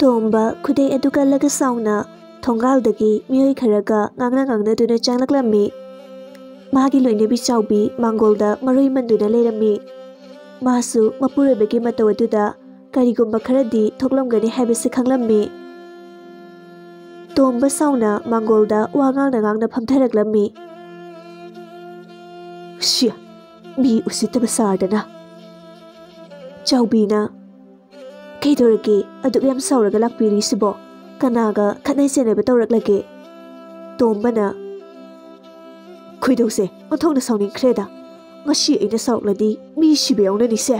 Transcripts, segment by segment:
ꯇꯣꯝꯕ ꯈꯨꯗꯩ ꯑꯗꯨ ꯀꯜꯂꯒ ꯁꯥꯎꯅ ꯊꯣꯡꯒꯥꯜꯗꯒꯤ ꯃꯤꯑꯣꯏ ꯈꯔꯒ ꯉꯥꯡꯅꯗꯨꯅ ꯆꯪꯂꯛꯂꯝꯃꯤ꯫ ꯃꯥꯒꯤ ꯂꯣꯏꯅꯕꯤ ꯆꯥꯎꯕꯤ ꯃꯥꯡꯒꯣꯜꯗ ꯃꯔꯣꯏ ꯃꯟꯗꯨꯅ ꯂꯩꯔꯝꯃꯤ꯫ ꯃꯥꯁꯨ ꯃꯄꯨꯔꯣꯏꯕꯒꯤ ꯃꯇꯧ ꯑꯗꯨꯗ ꯀꯔꯤꯒꯨꯝꯕ ꯈꯔꯗꯤ ꯊꯣꯛꯂꯝꯒꯅꯤ ꯍꯥꯏꯕꯁꯤ ꯈꯪꯂꯝꯃꯤ꯫ ꯇꯣꯝꯕ ꯁꯥꯎꯅ ꯃꯥꯡꯒꯣꯜꯗ ꯋꯥ ꯉꯥꯡꯅ ꯐꯝꯊꯔꯛꯂꯝꯃꯤ꯫ "ꯁꯤꯌꯥ, ꯃꯤ ꯎꯁꯤꯠꯇꯕ ꯁꯥꯔꯗꯅ!" ꯆꯥꯎꯕꯤꯅ "ꯀꯩꯗꯧꯔꯒꯦ ꯑꯗꯨꯛ ꯌꯥꯝ ꯁꯥꯎꯔꯒ ꯂꯥꯛꯄꯤꯔꯤꯁꯤꯕꯣ? ꯀꯅꯥꯒ ꯈꯠꯅ ꯆꯩꯅꯕ ꯇꯧꯔꯛꯂꯒꯦ?" ꯇꯣꯝꯕꯅ "ꯈꯣꯏꯗꯧꯁꯦ ꯑꯣꯟꯊꯣꯛꯅ ꯁꯥꯎꯅꯤꯡꯈ꯭ꯔꯦꯗ꯫ ꯉꯁꯤ ꯑꯩꯅ ꯁꯥꯎꯔꯛꯂꯗꯤ ꯃꯤ ꯁꯤꯕ ꯌꯥꯎꯅꯅꯤꯁꯦ꯫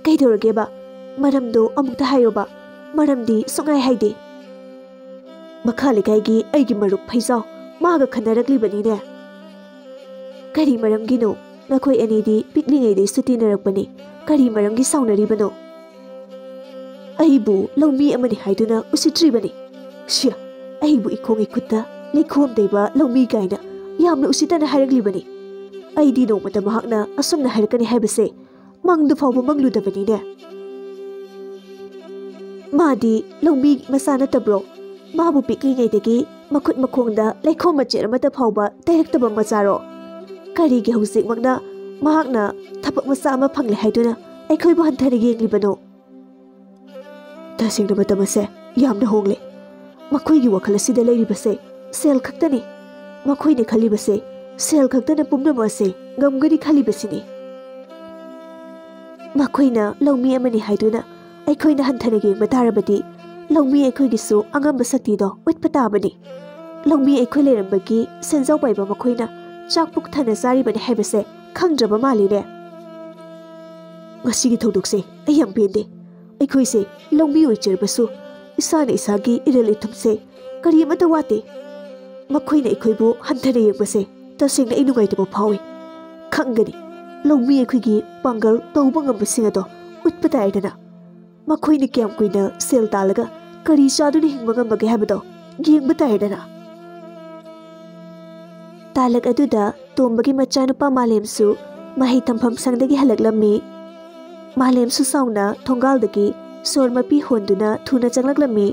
ꯀꯩꯗꯧꯔꯒꯦꯕ? ꯃꯔꯝꯗꯣ ꯑꯃꯨꯛꯇ ꯍꯥꯏꯌꯣꯕ꯫ ꯃꯔꯝꯗꯤ ꯁꯨꯡꯍꯥꯏ ꯍꯥꯏꯗꯦ." "ꯃꯈꯥ ꯂꯩꯀꯥꯏꯒꯤ ꯑꯩꯒꯤ ꯃꯔꯨꯞ ꯐꯩꯖꯥꯎ, ꯃꯥꯒ ꯈꯟꯅꯔꯛꯂꯤꯕꯅꯤꯅꯦ." "ꯀꯔꯤ ꯃꯔꯝꯒꯤꯅꯣ? ꯅꯈꯣꯏ ꯑꯅꯤꯗꯤ ꯄꯤꯛꯂꯤꯉꯩꯗꯩꯁꯨ ꯇꯤꯟꯅꯔꯛꯄꯅꯤ. ꯀꯔꯤ ꯃꯔꯝꯒꯤ ꯁꯥꯎꯅꯔꯤꯕꯅꯣ?" "ꯑꯩꯕꯨ ꯂꯧꯃꯤ ꯑꯃꯅꯤ ꯍꯥꯏꯗꯨꯅ ꯎꯁꯤꯠꯇ꯭ꯔꯤꯕꯅꯤ꯫ ꯁꯤꯌꯥ, ꯑꯩꯕꯨ ꯏꯈꯣꯡ ꯏꯈꯨꯠꯇ ꯂꯩꯈꯣꯝ ꯇꯩꯕ ꯂꯧꯃꯤ ꯀꯥꯏꯅ ꯌꯥꯝꯅ ꯎꯁꯤꯠꯇꯅ ꯍꯥꯏꯔꯛꯂꯤꯕꯅꯤ꯫ ꯑꯩꯗꯤ ꯅꯣꯡꯃꯇ ꯃꯍꯥꯛꯅ ꯑꯁꯨꯝꯅ ꯍꯥꯏꯔꯛꯀꯅꯤ ꯍꯥꯏꯕꯁꯦ ꯃꯪꯗ ꯐꯥꯎꯕ ꯃꯪꯂꯨꯗꯕꯅꯤꯅꯦ꯫ ꯃꯥꯗꯤ ꯂꯧꯃꯤ ꯃꯆꯥ ꯅꯠꯇꯕ꯭ꯔꯣ? ꯃꯥꯕꯨ ꯄꯤꯛꯂꯤꯉꯩꯗꯒꯤ ꯃꯈꯨꯠ ꯃꯈꯣꯡꯗ ꯂꯩꯈꯣꯝ ꯃꯆꯦꯠ ꯑꯃꯠꯇ ꯐꯥꯎꯕ ꯇꯩꯔꯛꯇꯕ ꯃꯆꯥꯔꯣ? ꯀꯔꯤꯒꯤ ꯍꯧꯖꯤꯛꯃꯛꯅ ꯃꯍꯥꯛꯅ ꯊꯕꯛ ꯃꯆꯥ ꯑꯃ ꯐꯪꯂꯦ ꯍꯥꯏꯗꯨꯅ ꯑꯩꯈꯣꯏꯕꯨ ꯍꯟꯊꯅ ꯌꯦꯡꯂꯤꯕꯅꯣ?" "ꯇꯁꯦꯡꯅ ꯃꯇꯝ ꯑꯁꯦ ꯌꯥꯝꯅ ꯍꯣꯡꯂꯦ꯫ ꯃꯈꯣꯏꯒꯤ ꯋꯥꯈꯜ ꯑꯁꯤꯗ ꯂꯩꯔꯤꯕꯁꯦ ꯁꯦꯜ ꯈꯛꯇꯅꯤ꯫ ꯃꯈꯣꯏꯅ ꯈꯜꯂꯤꯕꯁꯦ ꯁꯦꯜ ꯈꯛꯇꯅ ꯄꯨꯝꯅꯃꯛ ꯑꯁꯦ ꯉꯝꯒꯅꯤ ꯈꯜꯂꯤꯕꯁꯤꯅꯤ꯫ ꯃꯈꯣꯏꯅ ꯂꯧꯃꯤ ꯑꯃꯅꯤ ꯍꯥꯏꯗꯨꯅ ꯑꯩꯈꯣꯏꯅ ꯍꯟꯊꯅ ꯌꯦꯡꯕ ꯇꯥꯔꯕꯗꯤ ꯂꯧꯃꯤ ꯑꯩꯈꯣꯏꯒꯤꯁꯨ ꯑꯉꯝꯕ ꯁꯛꯇꯤꯗꯣ ꯎꯠꯄ ꯇꯥꯕꯅꯤ꯫ ꯂꯧꯃꯤ ꯑꯩꯈꯣꯏ ꯂꯩꯔꯝꯕꯒꯤ ꯁꯦꯟꯖꯥꯎ ꯄꯥꯏꯕ ꯃꯈꯣꯏꯅ ꯆꯥꯛ ꯄꯨꯛ ꯊꯟꯅ ꯆꯥꯔꯤꯕꯅꯤ ꯍꯥꯏꯕꯁꯦ ꯈꯪꯗ꯭ꯔꯕ ꯃꯥꯜꯂꯤꯅꯦ꯫ ꯉꯁꯤꯒꯤ ꯊꯧꯗꯣꯛꯁꯦ ꯑꯩ ꯌꯥꯝ ꯄꯦꯟꯗꯦ꯫ ꯑꯩꯈꯣꯏꯁꯦ ꯂꯧꯃꯤ ꯑꯣꯏꯖꯔꯕꯁꯨ ꯏꯁꯥꯅ ꯏꯁꯥꯒꯤ ꯏꯔꯜ ꯏꯊꯨꯝꯁꯦ ꯀꯔꯤ ꯑꯃꯠꯇ ꯋꯥꯠꯇꯦ꯫ ꯃꯈꯣꯏꯅ ꯑꯩꯈꯣꯏꯕꯨ ꯍꯟꯊꯅ ꯌꯦꯡꯕꯁꯦ ꯇꯁꯦꯡꯅ ꯑꯩ ꯅꯨꯡꯉꯥꯏꯇꯕ ꯐꯥꯎꯏ꯫ ꯈꯪꯒꯅꯤ, ꯂꯧꯃꯤ ꯑꯩꯈꯣꯏꯒꯤ ꯄꯥꯡꯒꯜ ꯇꯧꯕ ꯉꯝꯕꯁꯤꯡ ꯑꯗꯣ ꯎꯠꯄ ꯇꯥꯏꯗꯅ꯫ ꯃꯈꯣꯏꯅ ꯀꯌꯥꯝ ꯀꯨꯏꯅ ꯁꯦꯜ ꯇꯥꯜꯂꯒ ꯀꯔꯤ ꯆꯥꯗꯨꯅ ꯍꯤꯡꯕ ꯉꯝꯕꯒꯦ ꯍꯥꯏꯕꯗꯣ ꯌꯦꯡꯕ ꯇꯥꯏꯗꯅ." ꯇꯥꯂꯛ ꯑꯗꯨꯗ ꯇꯣꯝꯕꯒꯤ ꯃꯆꯥꯅꯨꯄꯥ ꯃꯥꯂꯦꯝꯁꯨ ꯃꯍꯩ ꯇꯝꯐꯝ ꯁꯪꯗꯒꯤ ꯍꯜꯂꯛꯂꯝꯃꯤ꯫ ꯃꯥꯂꯦꯝꯁꯨ ꯁꯥꯎꯅ ꯊꯣꯡꯒꯥꯜꯗꯒꯤ ꯁꯣꯔ ꯃꯄꯤ ꯍꯣꯟꯗꯨꯅ ꯊꯨꯅ ꯆꯪꯂꯛꯂꯝꯃꯤ꯫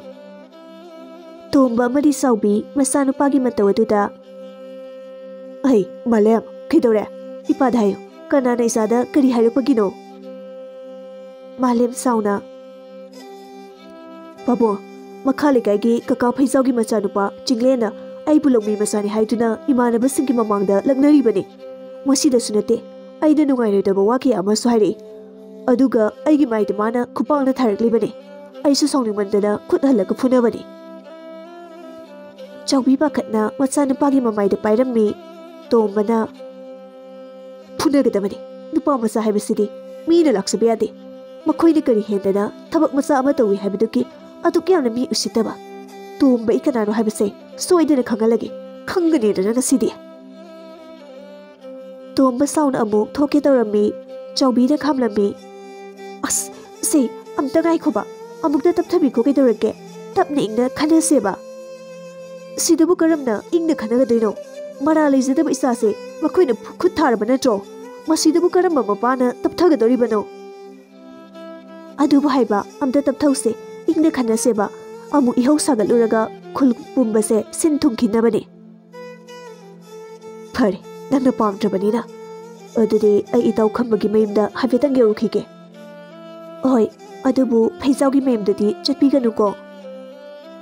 ꯇꯣꯝꯕ ꯑꯃꯗꯤ ꯆꯥꯎꯕꯤ ꯃꯆꯥꯅꯨꯄꯥꯒꯤ ꯃꯇꯧ ꯑꯗꯨꯗ "ꯑꯩ ꯃꯥꯂꯦꯝ, ꯀꯩꯗꯧꯔꯦ? ꯏꯄꯥꯗ ꯍꯥꯏꯌꯨ, ꯀꯅꯥꯅ ꯏꯆꯥꯗ ꯀꯔꯤ ꯍꯥꯏꯔꯛꯄꯒꯤꯅꯣ?" ꯃꯥꯂꯦꯝ ꯁꯥꯎꯅ "ꯄꯥꯕꯨꯡ, ꯃꯈꯥ ꯂꯩꯀꯥꯏꯒꯤ ꯀꯀꯥ ꯐꯩꯖꯥꯎꯒꯤ ꯃꯆꯥꯅꯨꯄꯥ ꯆꯤꯡꯂꯦꯟꯅ ꯑꯩꯕꯨ ꯂꯧꯃꯤ ꯃꯆꯥꯅꯤ ꯍꯥꯏꯗꯨꯅ ꯏꯃꯥꯟꯅꯕꯁꯤꯡꯒꯤ ꯃꯃꯥꯡꯗ ꯂꯛꯅꯔꯤꯕꯅꯤ꯫ ꯃꯁꯤꯗꯁꯨ ꯅꯠꯇꯦ, ꯑꯩꯅ ꯅꯨꯡꯉꯥꯏꯔꯣꯏꯗꯕ ꯋꯥ ꯀꯌꯥ ꯑꯃꯁꯨ ꯍꯥꯏꯔꯛꯏ꯫ ꯑꯗꯨꯒ ꯑꯩꯒꯤ ꯃꯥꯏꯗ ꯃꯥꯅ ꯈꯨꯄꯥꯛꯅ ꯊꯥꯔꯛꯂꯤꯕꯅꯤ꯫ ꯑꯩꯁꯨ ꯁꯥꯎꯅꯤꯡꯃꯟꯗꯅ ꯈꯨꯠ ꯍꯜꯂꯒ ꯐꯨꯅꯕꯅꯤ." ꯆꯥꯎꯕꯤ ꯄꯥꯈꯠꯅ ꯃꯆꯥꯅꯨꯄꯥꯒꯤ ꯃꯃꯥꯏꯗ ꯄꯥꯏꯔꯝꯃꯤ꯫ ꯇꯣꯝꯕꯅ "ꯐꯨꯅꯒꯗꯕꯅꯤ꯫ ꯅꯨꯄꯥ ꯃꯆꯥ ꯍꯥꯏꯕꯁꯤꯗꯤ ꯃꯤꯅ ꯂꯥꯛꯆꯕ ꯌꯥꯗꯦ꯫ ꯃꯈꯣꯏꯅ ꯀꯔꯤ ꯍꯦꯟꯗꯅ ꯊꯕꯛ ꯃꯆꯥ ꯑꯃ ꯇꯧꯏ ꯍꯥꯏꯕꯗꯨꯒꯤ ꯑꯗꯨꯛ ꯌꯥꯝꯅ ꯃꯤ ꯎꯁꯤꯠꯇꯕ? ꯇꯣꯝꯕ ꯑꯩ ꯀꯅꯥꯅꯣ ꯍꯥꯏꯕꯁꯦ ꯁꯣꯏꯗꯅ ꯈꯪꯍꯜꯂꯒꯦ꯫ ꯈꯪꯒꯅꯤꯗꯅ ꯉꯁꯤꯗꯤ." ꯇꯣꯝꯕ ꯁꯥꯎꯅ ꯑꯃꯨꯛ ꯊꯣꯛꯀꯦ ꯇꯧꯔꯝꯃꯤ꯫ ꯆꯥꯎꯕꯤꯅ ꯈꯥꯝꯂꯝꯃꯤ꯫ "ꯑꯁ, ꯁꯦ ꯑꯝꯇ ꯉꯥꯏꯈꯣꯕ꯫ ꯑꯃꯨꯛꯇ ꯇꯞꯊꯕꯤꯈꯣ, ꯀꯩꯗꯧꯔꯒꯦ? ꯇꯞꯅ ꯏꯪꯅ ꯈꯟꯅꯁꯦꯕ." "ꯁꯤꯗꯕꯨ ꯀꯔꯝꯅ ꯏꯪꯅ ꯈꯟꯅꯒꯗꯣꯏꯅꯣ? ꯃꯔꯥ ꯂꯩꯖꯗꯕ ꯏꯆꯥꯁꯦ ꯃꯈꯣꯏꯅ ꯈꯨꯠ ꯊꯥꯔꯕ ꯅꯠꯇ꯭ꯔꯣ? ꯃꯁꯤꯗꯕꯨ ꯀꯔꯝꯕ ꯃꯄꯥꯅ ꯇꯞꯊꯒꯗꯧꯔꯤꯕꯅꯣ?" "ꯑꯗꯨꯕꯨ ꯍꯥꯏꯕ, ꯑꯝꯇ ꯇꯞꯊꯧꯁꯦ, ꯏꯪꯅ ꯈꯟꯅꯁꯦꯕ꯫ ꯑꯃꯨꯛ ꯏꯍꯧ ꯁꯥꯒꯠꯂꯨꯔꯒ ꯈꯨꯜ ꯄꯨꯝꯕꯁꯦ ꯁꯤꯟ ꯊꯨꯡꯈꯤꯅꯕꯅꯤ." "ꯐꯔꯦ, ꯅꯪꯅ ꯄꯥꯝꯗ꯭ꯔꯕꯅꯤꯅ꯫ ꯑꯗꯨꯗꯤ ꯑꯩ ꯏꯇꯥꯎ ꯈꯝꯕꯒꯤ ꯃꯌꯨꯝꯗ ꯍꯥꯏꯐꯦꯠꯇꯪ ꯌꯧꯔꯨꯈꯤꯒꯦ." "ꯍꯣꯏ, ꯑꯗꯨꯕꯨ ꯐꯩꯖꯥꯎꯒꯤ ꯃꯌꯨꯝꯗꯗꯤ ꯆꯠꯄꯤꯒꯅꯨꯀꯣ."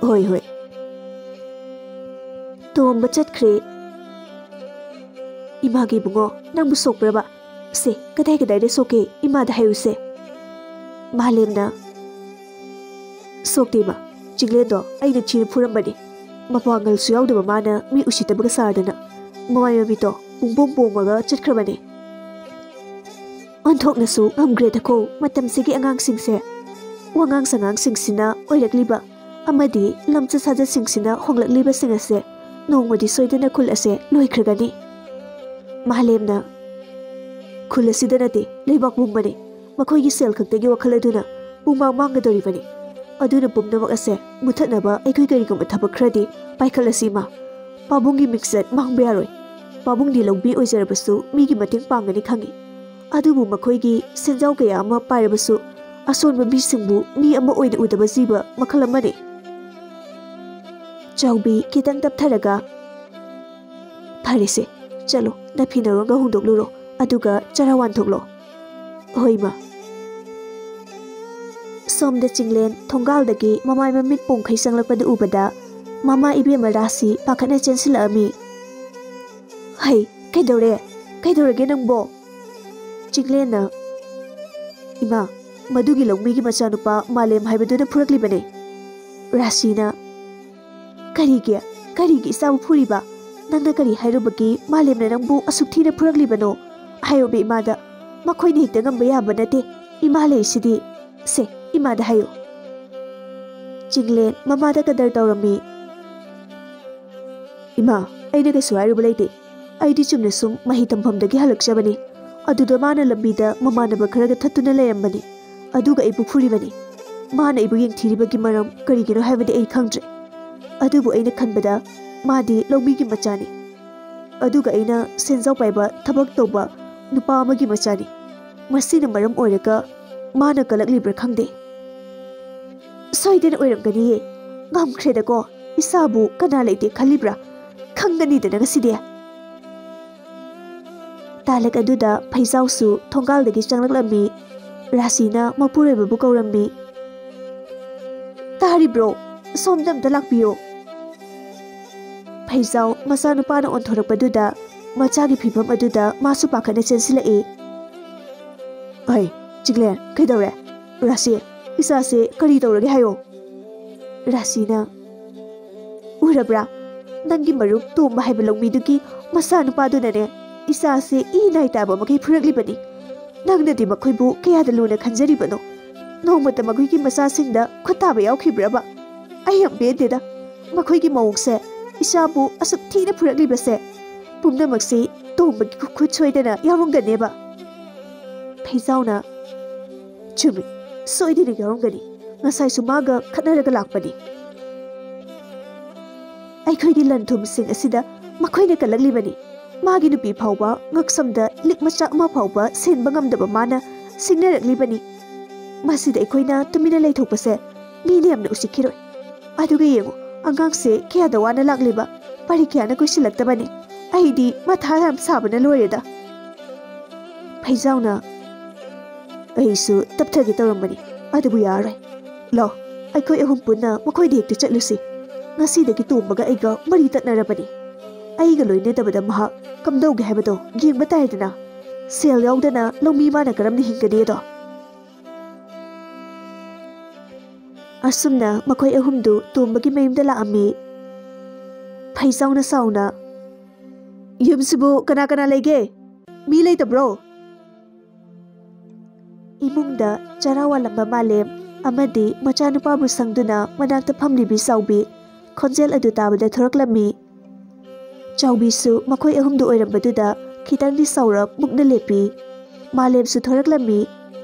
"ꯍꯣꯏ ꯍꯣꯏ." ꯇꯣꯝꯕ ꯆꯠꯈ꯭ꯔꯦ꯫ "ꯏꯃꯥꯒꯤ ꯏꯕꯨꯡꯉꯣ, ꯅꯪꯕꯨ ꯁꯣꯛꯄ꯭ꯔꯕ? ꯁꯦ, ꯀꯗꯥꯏꯗ ꯁꯣꯛꯀꯦ ꯏꯃꯥꯗ ꯍꯥꯏꯌꯨꯁꯦ." ꯃꯥꯂꯦꯝꯅ "ꯁꯣꯛꯇꯦ ꯏꯃꯥ. ꯆꯤꯡꯂꯦꯟꯗꯣ ꯑꯩꯅ ꯊꯤꯅ ꯐꯨꯔꯝꯕꯅꯤ꯫ ꯃꯄꯥꯡꯒꯜꯁꯨ ꯌꯥꯎꯗꯕ ꯃꯥꯅ ꯃꯤ ꯎꯁꯤꯠꯇꯕꯒ ꯁꯥꯔꯗꯅ ꯃꯃꯥꯏ ꯃꯃꯤꯠꯇꯣ ꯄꯨꯡꯄꯣꯝ ꯄꯣꯝꯃꯒ ꯆꯠꯈ꯭ꯔꯕꯅꯤ." "ꯑꯣꯟꯊꯣꯛꯅꯁꯨ ꯉꯝꯈ꯭ꯔꯦꯗꯀꯣ ꯃꯇꯝꯁꯤꯒꯤ ꯑꯉꯥꯡꯁꯤꯡꯁꯦ꯫ ꯋꯥꯉꯥꯡ ꯁꯉꯥꯡꯁꯤꯡꯁꯤꯅ ꯑꯣꯏꯔꯛꯂꯤꯕ ꯑꯃꯗꯤ ꯂꯝꯆꯠ ꯁꯥꯖꯠꯁꯤꯡꯁꯤꯅ ꯍꯣꯡꯂꯛꯂꯤꯕꯁꯤꯡ ꯑꯁꯦ ꯅꯣꯡꯃꯗꯤ ꯁꯣꯏꯗꯅ ꯈꯨꯜ ꯑꯁꯦ ꯂꯣꯏꯈ꯭ꯔꯒꯅꯤ." ꯃꯥꯂꯦꯝꯅ "ꯈꯨꯜ ꯑꯁꯤꯗ ꯅꯠꯇꯦ, ꯂꯩꯕꯥꯛ ꯄꯨꯝꯕꯅꯤ꯫ ꯃꯈꯣꯏꯒꯤ ꯁꯦꯜ ꯈꯛꯇꯒꯤ ꯋꯥꯈꯜ ꯑꯗꯨꯅ ꯄꯨꯡꯃꯥꯡ ꯃꯥꯡꯒꯗꯧꯔꯤꯕꯅꯤ꯫ ꯑꯗꯨꯅ ꯄꯨꯝꯅꯃꯛ ꯑꯁꯦ ꯃꯨꯊꯠꯅꯕ ꯑꯩꯈꯣꯏ ꯀꯔꯤꯒꯨꯝꯕ ꯊꯕꯛ ꯈꯔꯗꯤ ꯄꯥꯏꯈꯠꯂꯁꯤ ꯏꯃꯥ꯫ ꯄꯥꯕꯨꯡꯒꯤ ꯃꯤꯡꯆꯠ ꯃꯥꯡꯕ ꯌꯥꯔꯣꯏ꯫ ꯄꯥꯕꯨꯡꯗꯤ ꯂꯧꯃꯤ ꯑꯣꯏꯖꯔꯕꯁꯨ ꯃꯤꯒꯤ ꯃꯇꯦꯡ ꯄꯥꯡꯒꯅꯤ ꯈꯪꯏ꯫ ꯑꯗꯨꯕꯨ ꯃꯈꯣꯏꯒꯤ ꯁꯦꯟꯖꯥꯎ ꯀꯌꯥ ꯑꯃ ꯄꯥꯏꯔꯕꯁꯨ ꯑꯁꯣꯟꯕ ꯃꯤꯁꯤꯡꯕꯨ ꯃꯤ ꯑꯃ ꯑꯣꯏꯅ ꯎꯗꯕ ꯖꯤꯕ ꯃꯈꯜ ꯑꯃꯅꯤ꯫ ꯆꯥꯎꯕꯤ ꯈꯤꯇꯪ ꯇꯞꯊꯔꯒ ꯐꯔꯦꯁꯦ ꯆꯠꯂꯣ ꯅꯐꯤ-ꯅꯔꯣꯟꯒ ꯍꯣꯡꯗꯣꯛꯂꯨꯔꯣ ꯑꯗꯨꯒ ꯆꯔꯥ ꯋꯥꯟꯊꯣꯛꯂꯣ꯫ ꯍꯣꯏ ꯃꯥ꯫ ꯁꯣꯝꯗ ꯆꯤꯡꯂꯦꯟ ꯊꯣꯡꯒꯥꯜꯗꯒꯤ ꯃꯃꯥꯏ ꯃꯃꯤꯠ ꯄꯣꯡꯈꯩ ꯆꯪꯂꯛꯄꯗ ꯎꯕꯗ ꯃꯃꯥ ꯏꯕꯦꯝꯃ ꯔꯥꯁꯤ ꯄꯥꯈꯠꯅ ꯆꯦꯟꯁꯤꯜꯂꯛꯑꯝꯃꯤ꯫ ꯍꯩ ꯀꯩꯗꯧꯔꯒꯦ ꯅꯪꯕꯣ? ꯆꯤꯡꯂꯦꯟꯅ ꯏꯃꯥ ꯃꯗꯨꯒꯤ ꯂꯧꯃꯤꯒꯤ ꯃꯆꯥꯅꯨꯄꯥ ꯃꯥꯂꯦꯝ ꯍꯥꯏꯕꯗꯨꯅ ꯐꯨꯔꯛꯂꯤꯕꯅꯦ꯫ ꯔꯥꯁꯤꯅ ꯀꯔꯤꯒꯤ ꯏꯆꯥꯕꯨ ꯐꯨꯔꯤꯕ? ꯅꯪꯅ ꯀꯔꯤ ꯍꯥꯏꯔꯨꯕꯒꯤ ꯃꯥꯂꯦꯝꯅ ꯅꯪꯕꯨ ꯑꯁꯨꯛ ꯊꯤꯅ ꯐꯨꯔꯛꯂꯤꯕꯅꯣ? ꯍꯥꯏꯌꯣꯕ ꯏꯃꯥꯗ꯫ ꯃꯈꯣꯏꯅ ꯍꯦꯛꯇ ꯉꯝꯕ ꯌꯥꯕ ꯅꯠꯇꯦ꯫ ꯏꯃꯥ ꯂꯩꯁꯤꯗꯤ꯫ ꯁꯦ ꯏꯃꯥꯗ ꯍꯥꯏꯌꯣ꯫ ꯆꯤꯡꯂꯦꯟ ꯃꯃꯥꯗ ꯀꯗꯔ ꯇꯧꯔꯝꯃꯤ꯫ ꯏꯃꯥ ꯑꯩꯅ ꯀꯩꯁꯨ ꯍꯥꯏꯔꯨꯕ ꯂꯩꯇꯦ꯫ ꯑꯩꯗꯤ ꯆꯨꯝꯅ ꯁꯨꯝ ꯃꯍꯩ ꯇꯝꯐꯝꯗꯒꯤ ꯍꯜꯂꯛꯆꯕꯅꯤ꯫ ꯑꯗꯨꯗ ꯃꯥꯅ ꯂꯝꯕꯤꯗ ꯃꯃꯥꯟꯅꯕ ꯈꯔꯒ ꯊꯠꯇꯨꯅ ꯂꯩꯔꯝꯕꯅꯤ꯫ ꯑꯗꯨꯒ ꯑꯩꯕꯨ ꯐꯨꯔꯤꯕꯅꯤ꯫ ꯃꯥꯅ ꯑꯩꯕꯨ ꯌꯦꯡꯊꯤꯔꯤꯕꯒꯤ ꯃꯔꯝ ꯀꯔꯤꯒꯤꯅꯣ ꯍꯥꯏꯕꯗꯤ ꯑꯩ ꯈꯪꯗ꯭ꯔꯦ꯫ ꯑꯗꯨꯕꯨ ꯑꯩꯅ ꯈꯟꯕꯗ ꯃꯥꯗꯤ ꯂꯧꯃꯤꯒꯤ ꯃꯆꯥꯅꯤ꯫ ꯑꯗꯨꯒ ꯑꯩꯅ ꯁꯦꯟꯖꯥꯎ ꯄꯥꯏꯕ ꯊꯕꯛ ꯇꯧꯕ ꯅꯨꯄꯥ ꯑꯃꯒꯤ ꯃꯆꯥꯅꯤ꯫ ꯃꯁꯤꯅ ꯃꯔꯝ ꯑꯣꯏꯔꯒ ꯃꯥꯅ ꯀꯜꯂꯛꯂꯤꯕ꯭ꯔꯥ ꯈꯪꯗꯦ꯫ ꯁꯣꯏꯗꯅ ꯑꯣꯏꯔꯝꯒꯅꯤꯌꯦ꯫ ꯉꯝꯈ꯭ꯔꯦꯗꯀꯣ ꯏꯁꯥꯕꯨ ꯀꯅꯥ ꯂꯩꯇꯦ ꯈꯜꯂꯤꯕ꯭ꯔꯥ? ꯈꯪꯒꯅꯤꯗꯅ ꯉꯁꯤꯗꯤ꯫ ꯇꯥꯂꯛ ꯑꯗꯨꯗ ꯐꯩꯖꯥꯎꯁꯨ ꯊꯣꯡꯒꯥꯜꯗꯒꯤ ꯆꯪꯂꯛꯂꯝꯃꯤ꯫ ꯔꯥꯁꯤꯅ ꯃꯄꯨꯔꯣꯏꯕꯕꯨ ꯀꯧꯔꯝꯃꯤ꯫ ꯇꯥꯔꯤꯕ꯭ꯔꯣ? ꯁꯣꯝꯗ ꯑꯝꯇ ꯂꯥꯛꯄꯤꯌꯣ꯫ ꯐꯩꯖꯥꯎ ꯃꯆꯥꯅꯨꯄꯥꯅ ꯑꯣꯟꯊꯣꯔꯛꯄꯗꯨꯗ ꯃꯆꯥꯒꯤ ꯐꯤꯚꯝ ꯑꯗꯨꯗ ꯃꯥꯁꯨ ꯄꯥꯈꯠꯅ ꯆꯦꯟꯁꯤꯜꯂꯛꯏ꯫ ꯍꯩ ꯆꯤꯡꯂꯦꯟ ꯀꯩꯗꯧꯔꯦ? ꯔꯥꯁꯤ ꯏꯆꯥꯁꯦ ꯀꯔꯤ ꯇꯧꯔꯒꯦ ꯍꯥꯏꯌꯣ꯫ ꯔꯥꯁꯤꯅ ꯎꯔꯕ꯭ꯔꯥ? ꯅꯪꯒꯤ ꯃꯔꯨꯞ ꯇꯣꯝꯕ ꯍꯥꯏꯕ ꯂꯧꯃꯤꯗꯨꯒꯤ ꯃꯆꯥꯅꯨꯄꯥꯗꯨꯅꯅꯦ ꯏꯆꯥꯁꯦ ꯏ ꯅꯥꯏ ꯇꯥꯕ ꯃꯈꯩ ꯐꯨꯔꯛꯂꯤꯕꯅꯤ꯫ ꯅꯪꯅꯗꯤ ꯃꯈꯣꯏꯕꯨ ꯀꯌꯥꯗ ꯂꯨꯅ ꯈꯟꯖꯔꯤꯕꯅꯣ? ꯅꯣꯡꯃꯇ ꯃꯈꯣꯏꯒꯤ ꯃꯆꯥꯁꯤꯡꯗ ꯈꯨꯠ ꯊꯥꯕ ꯌꯥꯎꯈꯤꯕ꯭ꯔꯕ? ꯑꯩ ꯌꯥꯝ ꯄꯦꯟꯗꯦꯗ꯫ ꯃꯈꯣꯏꯒꯤ ꯃꯑꯣꯡꯁꯦ ꯏꯆꯥꯕꯨ ꯑꯁꯨꯛ ꯊꯤꯅ ꯐꯨꯔꯛꯂꯤꯕꯁꯦ ꯄꯨꯝꯅꯃꯛꯁꯤ ꯇꯣꯝꯕꯒꯤ ꯈꯨꯠ ꯁꯣꯏꯗꯅ ꯌꯥꯎꯔꯝꯒꯅꯦꯕ꯫ ꯐꯩꯖꯥꯎꯅ ꯆꯨꯝꯃꯤ ꯁꯣꯏꯗꯅ ꯌꯥꯎꯔꯝꯒꯅꯤ꯫ ꯉꯁꯥꯏꯁꯨ ꯃꯥꯒ ꯈꯠꯅꯔꯒ ꯂꯥꯛꯄꯅꯤ꯫ ꯑꯩꯈꯣꯏꯒꯤ ꯂꯟ ꯊꯨꯝꯁꯤꯡ ꯑꯁꯤꯗ ꯃꯈꯣꯏꯅ ꯀꯜꯂꯛꯂꯤꯕꯅꯤ꯫ ꯃꯥꯒꯤ ꯅꯨꯄꯤ ꯐꯥꯎꯕ ꯉꯛꯁꯝꯗ ꯂꯤꯛ ꯃꯆꯥ ꯑꯃ ꯐꯥꯎꯕ ꯁꯦꯟꯕ ꯉꯝꯗꯕ ꯃꯥꯅ ꯁꯤꯡꯅꯔꯛꯂꯤꯕꯅꯤ꯫ ꯃꯁꯤꯗ ꯑꯩꯈꯣꯏꯅ ꯇꯨꯃꯤꯟꯅ ꯂꯩꯊꯣꯛꯄꯁꯦ ꯃꯤꯅ ꯌꯥꯝꯅ ꯎꯁꯤꯠꯈꯤꯔꯣꯏ꯫ ꯑꯗꯨꯒ ꯌꯦꯡꯉꯨ ꯑꯉꯥꯡꯁꯦ ꯀꯌꯥꯗ ꯋꯥꯅ ꯂꯥꯛꯂꯤꯕ ꯄꯔꯤꯈ꯭ꯌꯥꯅ ꯀꯨꯏꯁꯤꯜꯂꯛꯇꯕꯅꯤ꯫ ꯑꯩꯗꯤ ꯃꯊꯥ ꯌꯥꯝ ꯁꯥꯕꯅ ꯂꯣꯏꯔꯦꯗ꯫ ꯐꯩꯖꯥꯎꯅ ꯑꯩꯁꯨ ꯇꯞꯊꯒꯦ ꯇꯧꯔꯝꯕꯅꯤ ꯑꯗꯨꯕꯨ ꯌꯥꯔꯣꯏ꯫ ꯂꯥꯎ ꯑꯩꯈꯣꯏ ꯑꯍꯨꯝ ꯄꯨꯟꯅ ꯃꯈꯣꯏꯗ ꯍꯦꯛꯇ ꯆꯠꯂꯨꯁꯤ꯫ ꯉꯁꯤꯗꯒꯤ ꯇꯣꯝꯕꯒ ꯑꯩꯒ ꯃꯔꯤ ꯇꯠꯅꯔꯕꯅꯤ꯫ ꯑꯩꯒ ꯂꯣꯏꯅꯗꯕꯗ ꯃꯍꯥꯛ ꯀꯝꯗꯧꯒꯦ ꯍꯥꯏꯕꯗꯣ ꯌꯦꯡꯕ ꯇꯥꯏꯗꯅ꯫ ꯁꯦꯜ ꯌꯥꯎꯗꯅ ꯂꯧꯃꯤ ꯃꯥꯅ ꯀꯔꯝꯅ ꯍꯤꯡꯒꯅꯤꯗꯣ꯫ ꯑꯁꯨꯝꯅ ꯃꯈꯣꯏ ꯑꯍꯨꯝꯗꯨ ꯇꯣꯝꯕꯒꯤ ꯃꯌꯨꯝꯗ ꯂꯥꯛꯑꯝꯃꯤ꯫ ꯐꯩꯖꯥꯎꯅ ꯁꯥꯎꯅ ꯌꯨꯝꯁꯤꯕꯨ ꯀꯅꯥ ꯀꯅꯥ ꯂꯩꯒꯦ? ꯃꯤ ꯂꯩꯇꯕ꯭ꯔꯣ? ꯏꯃꯨꯡꯗ ꯆꯔꯥ ꯋꯥꯜꯂꯝꯕ ꯃꯥꯂꯦꯝ ꯑꯃꯗꯤ ꯃꯆꯥꯅꯨꯄꯥꯕꯨ ꯁꯪꯗꯨꯅ ꯃꯅꯥꯛꯇ ꯐꯝꯂꯤꯕꯤ ꯆꯥꯎꯕꯤ ꯈꯣꯟꯖꯦꯜ ꯑꯗꯨ ꯇꯥꯕꯗ ꯊꯣꯔꯛꯂꯝꯃꯤ꯫ ꯆꯥꯎꯕꯤꯁꯨ ꯃꯈꯣꯏ ꯑꯍꯨꯝꯗꯨ ꯑꯣꯏꯔꯝꯕꯗꯨꯗ ꯈꯤꯇꯪꯗꯤ ꯁꯥꯎꯔꯞ ꯃꯨꯛꯅ ꯂꯦꯞꯄꯤ꯫ ꯃꯥꯂꯦꯝꯁꯨ ꯊꯣꯔꯛꯂꯝꯃꯤ꯫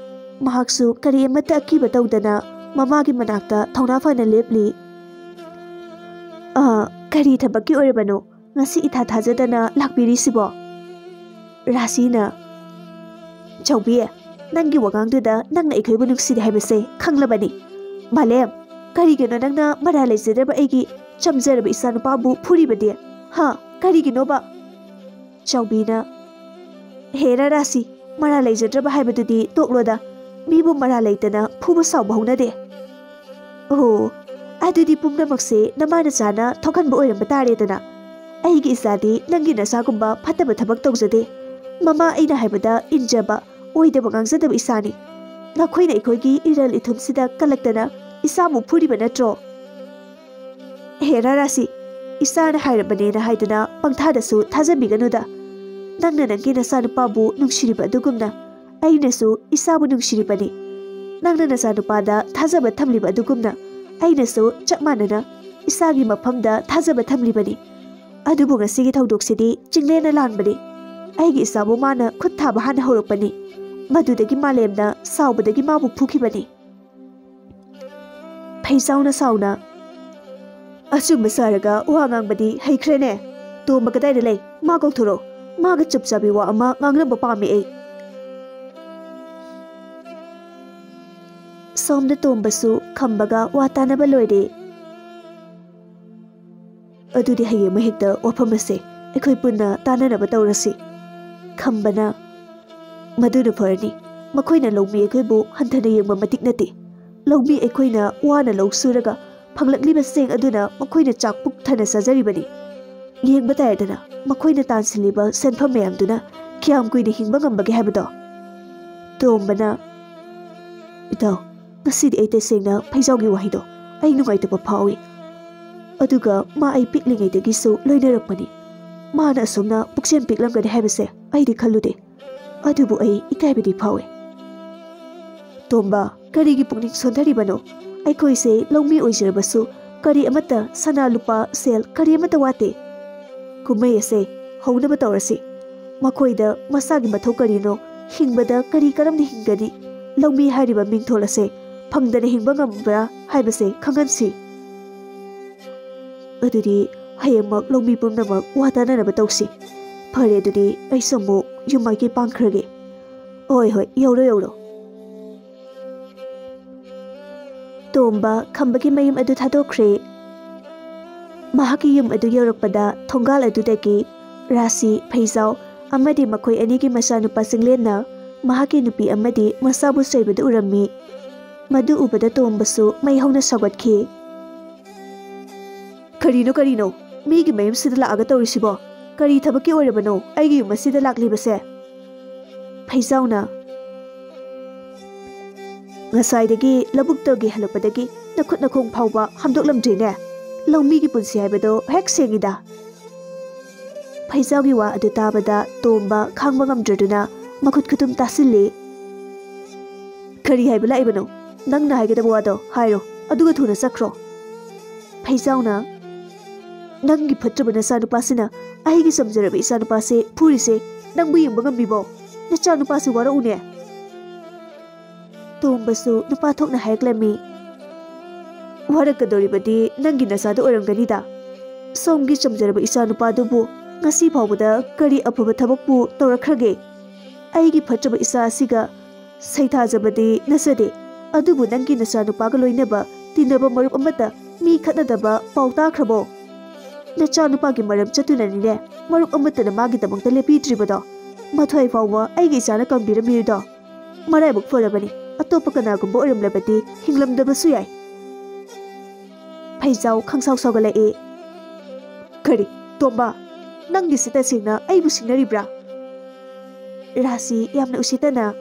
ꯃꯍꯥꯛꯁꯨ ꯀꯔꯤ ꯑꯃꯠꯇ ꯑꯀꯤꯕ ꯇꯧꯗꯅ ꯃꯃꯥꯒꯤ ꯃꯅꯥꯛꯇ ꯊꯧꯅꯥ ꯐꯅ ꯂꯦꯞꯂꯤ꯫ ꯀꯔꯤ ꯊꯕꯛꯀꯤ ꯑꯣꯏꯔꯕꯅꯣ ꯉꯁꯤ ꯏꯊꯥ ꯊꯥꯖꯗꯅ ꯂꯥꯛꯄꯤꯔꯤꯁꯤꯕꯣ? ꯔꯥꯁꯤꯅ ꯆꯥꯎꯕꯤ ꯅꯪꯒꯤ ꯋꯥꯉꯥꯡꯗꯨꯗ ꯅꯪꯅ ꯑꯩꯈꯣꯏꯕꯨ ꯅꯨꯡꯁꯤꯗꯦ ꯍꯥꯏꯕꯁꯦ ꯈꯪꯂꯕꯅꯤ꯫ ꯃꯥꯂꯦꯝ ꯀꯔꯤꯒꯤꯅꯣ ꯅꯪꯅ ꯃꯔꯥ ꯂꯩꯖꯗ꯭ꯔꯕ ꯑꯩꯒꯤ ꯆꯝꯖꯔꯕ ꯏꯆꯥꯅꯨꯄꯥꯕꯨ ꯐꯨꯔꯤꯕꯗꯤ? ꯀꯔꯤꯒꯤꯅꯣꯕ? ꯆꯥꯎꯕꯤꯅ ꯍꯦꯔꯥ ꯔꯥꯁꯤ ꯃꯔꯥ ꯂꯩꯖꯗ꯭ꯔꯕ ꯍꯥꯏꯕꯗꯨꯗꯤ ꯇꯣꯛꯂꯣꯗ꯫ ꯃꯤꯕꯨ ꯃꯔꯥ ꯂꯩꯇꯅ ꯐꯨꯕ ꯁꯥꯎꯕ ꯍꯧꯅꯗꯦ꯫ ꯑꯣ ꯑꯗꯨꯗꯤ ꯄꯨꯝꯅꯃꯛꯁꯦ ꯅꯃꯥ ꯅꯆꯥꯅ ꯊꯣꯛꯍꯟꯕ ꯑꯣꯏꯔꯝꯕ ꯇꯥꯔꯦꯗꯅ꯫ ꯑꯩꯒꯤ ꯏꯆꯥꯗꯤ ꯅꯪꯒꯤ ꯅꯆꯥꯒꯨꯝꯕ ꯐꯠꯇꯕ ꯊꯕꯛ ꯇꯧꯖꯗꯦ꯫ ꯃꯃꯥ ꯑꯩꯅ ꯍꯥꯏꯕꯗ ꯏꯟꯖꯕ ꯑꯣꯏꯗꯕ ꯉꯥꯡꯖꯗꯕ ꯏꯆꯥꯅꯤ꯫ ꯅꯈꯣꯏꯅ ꯑꯩꯈꯣꯏꯒꯤ ꯏꯔꯜ ꯏꯊꯨꯝꯁꯤꯗ ꯀꯜꯂꯛꯇꯅ ꯏꯆꯥꯕꯨ ꯐꯨꯔꯤꯕ ꯅꯠꯇ꯭ꯔꯣ? ꯍꯦꯔꯥ ꯔꯥꯁꯤ ꯏꯆꯥꯅ ꯍꯥꯏꯔꯕꯅꯦꯅ ꯍꯥꯏꯗꯨꯅ ꯄꯪꯊꯥꯗꯁꯨ ꯊꯥꯖꯕꯤꯒꯅꯨꯗ꯫ ꯅꯪꯅ ꯅꯪꯒꯤ ꯅꯆꯥꯅꯨꯄꯥꯕꯨ ꯅꯨꯡꯁꯤꯔꯤꯕ ꯑꯗꯨꯒꯨꯝꯅ ꯑꯩꯅꯁꯨ ꯏꯆꯥꯕꯨ ꯅꯨꯡꯁꯤꯔꯤꯕꯅꯤ꯫ ꯅꯪꯅ ꯅꯆꯥꯅꯨꯄꯥꯗ ꯊꯥꯖꯕ ꯊꯝꯂꯤꯕ ꯑꯗꯨꯒꯨꯝꯅ ꯑꯩꯅꯁꯨ ꯆꯞ ꯃꯥꯟꯅꯅ ꯏꯆꯥꯒꯤ ꯃꯐꯝꯗ ꯊꯥꯖꯕ ꯊꯝꯂꯤꯕꯅꯤ꯫ ꯑꯗꯨꯕꯨ ꯉꯁꯤꯒꯤ ꯊꯧꯗꯣꯛꯁꯤꯗꯤ ꯆꯤꯡꯂꯦꯟꯅ ꯂꯥꯟꯕꯅꯤ꯫ ꯑꯩꯒꯤ ꯏꯆꯥꯕꯨ ꯃꯥꯅ ꯈꯨꯠ ꯊꯥꯕ ꯍꯥꯟꯅ ꯍꯧꯔꯛꯄꯅꯤ꯫ ꯃꯗꯨꯗꯒꯤ ꯃꯥꯂꯦꯝꯅ ꯁꯥꯎꯕꯗꯒꯤ ꯃꯥꯕꯨ ꯐꯨꯈꯤꯕꯅꯤ꯫ ꯐꯩꯖꯥꯎꯅ ꯁꯥꯎꯅ ꯑꯆꯨꯝꯕ ꯁꯥꯔꯒ ꯋꯥ ꯉꯥꯡꯕꯗꯤ ꯍꯩꯈ꯭ꯔꯦꯅꯦ꯫ ꯇꯣꯝꯕ ꯀꯗꯥꯏꯗ ꯂꯩ? ꯃꯥ ꯀꯧꯊꯣꯔꯛꯑꯣ꯫ ꯃꯥꯒ ꯆꯨꯞ ꯆꯥꯕꯤ ꯋꯥ ꯑꯃ ꯉꯥꯡꯅꯕ ꯄꯥꯝꯃꯤ ꯑꯩ꯫ Somda Tombassu Kambaga Watanaba Loide Adudi Haye Mahikta Wapamase Ekoi Puna Tananaba Taurasi Kambana Maduna Farni Makoina Lomi Ekoibu Hantana Yema Matiknati Lomi Ekoina Wana Log Suraga Panglakliba Sing Aduna Makoina Chakpuk Tana Sajaribani Yeng Batayadana Makoina Tansiliba Senpa Mayamduna Kiam Kuini Hingbangambagi Habado Tombana Ito Nasidi Ate Singna Paizogi Wahido Ay Nungaitaba Pawi Aduga Ma Ay Pikling Gisu Loinerakmani Mana Asumna Puksian Piklam Gadi Habase Ay Di Kalude Adubu Ay Ikaibidi Pawi Tomba Karigi Puknik Sondaribano Ay Koise Lomi Oijirabasu Kari Amata Sana Lupa Sel Kari Amata Wate Kumay Ase Honaba Taurasi Makoida Masagi Mato Karino Hingbada Kari Karam Ni Hingadi Lomi Hariba Mingtolase Pangdana Hingbangambra Haibase Kangansi Adudi Hayamak Lomi Pumnamak Watana Batausi Pare Dudi Aisomo Yumaki Pankrage Oi Hoi Yoro Yoro Tomba Kambaki Mayum Adu Tadokre Mahaki Yum Adu Yorokpada Tongal Adudaki Rasi Paisao Amadi Makoi Anigi Masanu Pasinglena Mahaki Nupi Amadi Masabu Saibadu Urami Madu Ubada Tombasu Mayhona Sagatki Karino Migi Mayum Sidala Agatorisibo Kari Tabaki Orabano Agi Masida Laklibase Paisauna Ngasaidagi Labuktogi Halopadagi Nakut Nakong Pauba Hamdoklam Jine Lomigi Punsi Habado Hek Sengida Paisaugi wa adu tabada Tomba Khangbangam Jaduna Makut Kutum Tasili Kari Haibala Ibano Nangna Hagadawado Hairo Aduga Tuna Sakro Paisauna Nangi Patrabana Sanupasina Ahigi Samzarabi Sanupase Purise Nangbu Yumbangam Bibo Nachanupasi Wara Une Tombasu Nupathokna Haiklami Warakadoribadi Nangi Nasada Oranganida Somgi Samzarabi Isanupadubu Ngasi Pawada Kari Apaba Tabakbu Torakrage Aigi Patraba Isa Siga Saita Zabadi Nasade Adubu Nangi Nasanupaga Loinaba Tinaba Marup Amata Mi Katadaba Pauta Krabo Nachanupagi Maram Chatunanine Marup Amata Magi Tabak Lepi Tribado Mathoi Fawa Aigi Sana Kambira Mirdo Marabuk Forabani Atopakana Gumbo Labati Hinglam Dabasuyai Paisau Kangsau Sogala E Kari Tomba Nangi Sita Singna Aibu Sinaribra Rasi Yamna Usitana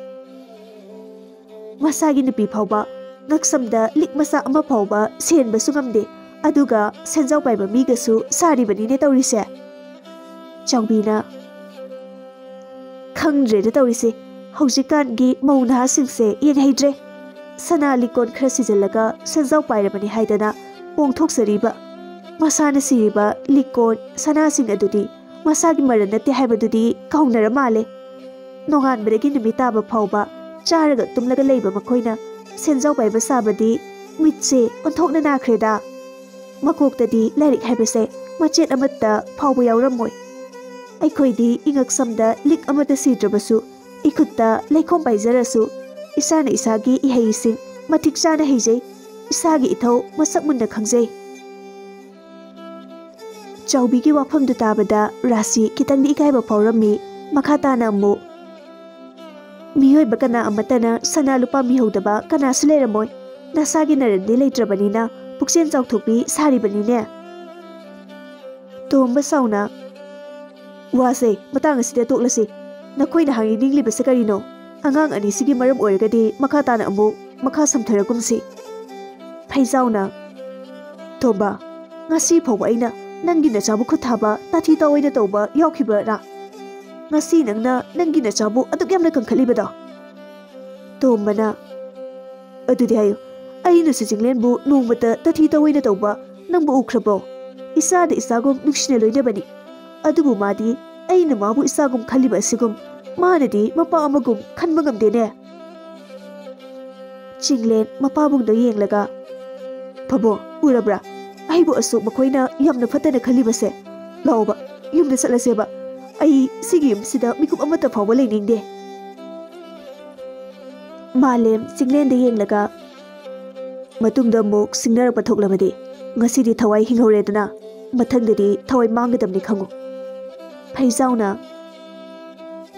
Masagi Nupi Pauba Naksamda Lik Masa Ama Pauba Sen Basungamde Aduga Senzau Baiba Migasu Sari Banine Taurise Changbina Kangre de Taurise Hausikan Gi Mauna Singse Yen Haidre Sana Likon Krasizalaga Senzau Bairabani Haidana Pongtok Sariba Masana Siriba Likon Sana Sing Adudi Masagi Maranati Habadudi Kaunara Male Nongan Beregi Nimitaba Pauba Charaga Tumlaga Labor Makoina Senzau Baiba Sabadi Mitse Onthokna Nakreda Makoktadi Lerik Habase Machet Amata Pauba Yauramoy Aikoidi Ingak Samda Lik Amata Sidrabasu Ikutta Laikom Baizarasu Isana Isagi Ihei Sing Matik Sana Heijay Isagi Ithau Masak Munda Khangzay Chaubigi Wafam du Tabada Rasi Kitangdi Ikaiba Paurami Makatana Mu Mihoi Bakana Amatana Sana Lupa Mihodaba Kana Sileramoy Nasagi Narandi Leitrabanina Puksien Chauthukpi Saribanine Tomba Sauna Wase Matang Asida Toklasi Nakoina Hangi Ningli Basakarino Angang Ani Sigi Maram Oirgadi Makatana Amu Makha Samtharakumsi Paisauna Tomba Ngasi Phawa Aina Nangi Nachabu Kuthaba Tati Tawina Toba Yaukibara Ngasi Nangna Nangi Nachabu Aduk Yamna Kankalibada Tombana Adudi Hayo Aina Sijinglenbu Nungmata Tati Tawina Toba Nangbu Ukrabo Isada Isagum Nushne Loinabani Adubu Madi Aina Mabu Isagum Kaliba Sigum Manadi Mapa Amagum Kanbangam Dene Chinglen Mapabung the Yenglaga Pabo Urabra Aibu Asu Makoina Yamna Patana Kalibase Lauba Yumna Salaseba Ai Sigim Sida Mikum Amata Pawale Ninde Malem Chinglen the Yenglaga ꯃꯇꯨꯡꯗ ꯑꯃꯨꯛ ꯁꯤꯡꯅꯔꯛꯄ ꯊꯣꯛꯂꯕꯗꯤ ꯉꯁꯤꯗꯤ ꯊꯋꯥꯏ ꯍꯤꯡꯍꯧꯔꯦꯗꯅ ꯃꯊꯪꯗꯗꯤ ꯊꯋꯥꯏ ꯃꯥꯡꯒꯗꯕꯅꯤ ꯈꯪꯉꯨ꯫ ꯐꯩꯖꯥꯎꯅ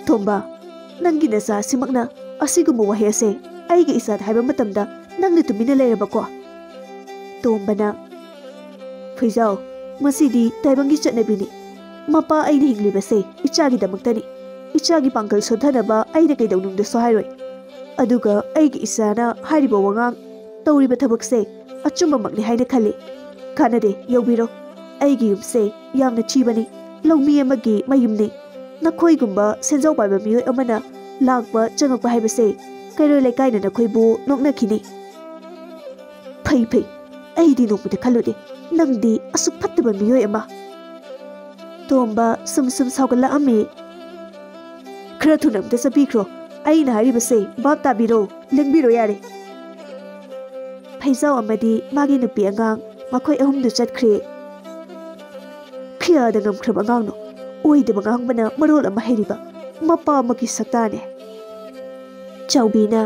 ꯇꯣꯝꯕ, ꯅꯪꯒꯤ ꯅꯆꯥ ꯑꯁꯤꯃꯛꯅ ꯑꯁꯤꯒꯨꯝꯕ ꯋꯥꯍꯩ ꯑꯁꯦ ꯑꯩꯒꯤ ꯏꯆꯥꯗ ꯍꯥꯏꯕ ꯃꯇꯝꯗ ꯅꯪꯅ ꯇꯨꯃꯤꯟꯅ ꯂꯩꯔꯕꯀꯣ? ꯇꯣꯝꯕꯅ ꯐꯩꯖꯥꯎ, ꯃꯁꯤꯗꯤ ꯇꯥꯏꯕꯪꯒꯤ ꯆꯠꯅꯕꯤꯅꯤ꯫ ꯃꯄꯥ ꯑꯩꯅ ꯍꯤꯡꯂꯤꯕꯁꯦ ꯏꯆꯥꯒꯤꯗꯃꯛꯇꯅꯤ꯫ ꯏꯆꯥꯒꯤ ꯄꯥꯡꯒꯜ ꯁꯣꯟꯊꯅꯕ ꯑꯩꯅ ꯀꯩꯗꯧꯅꯨꯡꯗꯁꯨ ꯍꯥꯏꯔꯣꯏ꯫ ꯑꯗꯨꯒ ꯑꯩꯒꯤ ꯏꯆꯥꯅ ꯍꯥꯏꯔꯤꯕ ꯋꯥꯉꯥꯡ ꯇꯧꯔꯤꯕ ꯊꯕꯛꯁꯦ ꯑꯆꯨꯝꯕꯃꯛꯅꯤ ꯍꯥꯏꯅ ꯈꯜꯂꯤ꯫ ꯀꯥꯟꯅꯗꯦ, ꯌꯧꯕꯤꯔꯣ꯫ ꯑꯩꯒꯤ ꯌꯨꯝꯁꯦ ꯌꯥꯝꯅ ꯊꯤꯕꯅꯤ, ꯂꯧꯃꯤ ꯑꯃꯒꯤ ꯃꯌꯨꯝꯅꯤ꯫ ꯅꯈꯣꯏꯒꯨꯝꯕ ꯁꯦꯟꯖꯥꯎ ꯄꯥꯏꯕ ꯃꯤꯑꯣꯏ ꯑꯃꯅ ꯂꯥꯛꯄ ꯆꯪꯉꯛꯄ ꯍꯥꯏꯕꯁꯦ ꯀꯩꯔꯣꯏ ꯂꯩꯀꯥꯏꯅ ꯅꯈꯣꯏꯕꯨ ꯅꯣꯛꯅꯈꯤꯅꯤ꯫ ꯐꯩ ꯐꯩ, ꯑꯩꯗꯤ ꯅꯣꯡꯃꯗ ꯈꯜꯂꯨꯗꯦ ꯅꯪꯗꯤ ꯑꯁꯨꯛ ꯐꯠꯇꯕ ꯃꯤꯑꯣꯏ ꯑꯃ꯫ ꯇꯣꯝꯕ ꯁꯨꯝ ꯁꯥꯎꯒꯠꯂꯛꯑꯝꯃꯤ꯫ ꯈꯔ ꯊꯨꯅ ꯑꯝꯇ ꯆꯠꯄꯤꯈ꯭ꯔꯣ꯫ ꯑꯩꯅ ꯍꯥꯏꯔꯤꯕꯁꯦ ꯚꯥꯞ ꯇꯥꯕꯤꯔꯣ, ꯂꯦꯡꯕꯤꯔꯣ ꯌꯥꯔꯦ꯫ ꯐꯩꯖꯥꯎ ꯑꯃꯗꯤ ꯃꯥꯒꯤ ꯅꯨꯄꯤ ꯑꯉꯥꯡ ꯃꯈꯣꯏ ꯑꯍꯨꯝꯗꯨ ꯆꯠꯈ꯭ꯔꯦ꯫ ꯐꯤꯌꯥꯗ ꯉꯝꯈ꯭ꯔꯕ ꯑꯉꯥꯡꯅꯣ, ꯑꯣꯏꯗꯕ ꯉꯥꯡꯕꯅ ꯃꯔꯣꯜ ꯑꯃ ꯍꯩꯔꯤꯕ ꯃꯄꯥ ꯑꯃꯒꯤ ꯁꯛꯇꯥꯅꯦ꯫ ꯆꯥꯎꯕꯤꯅ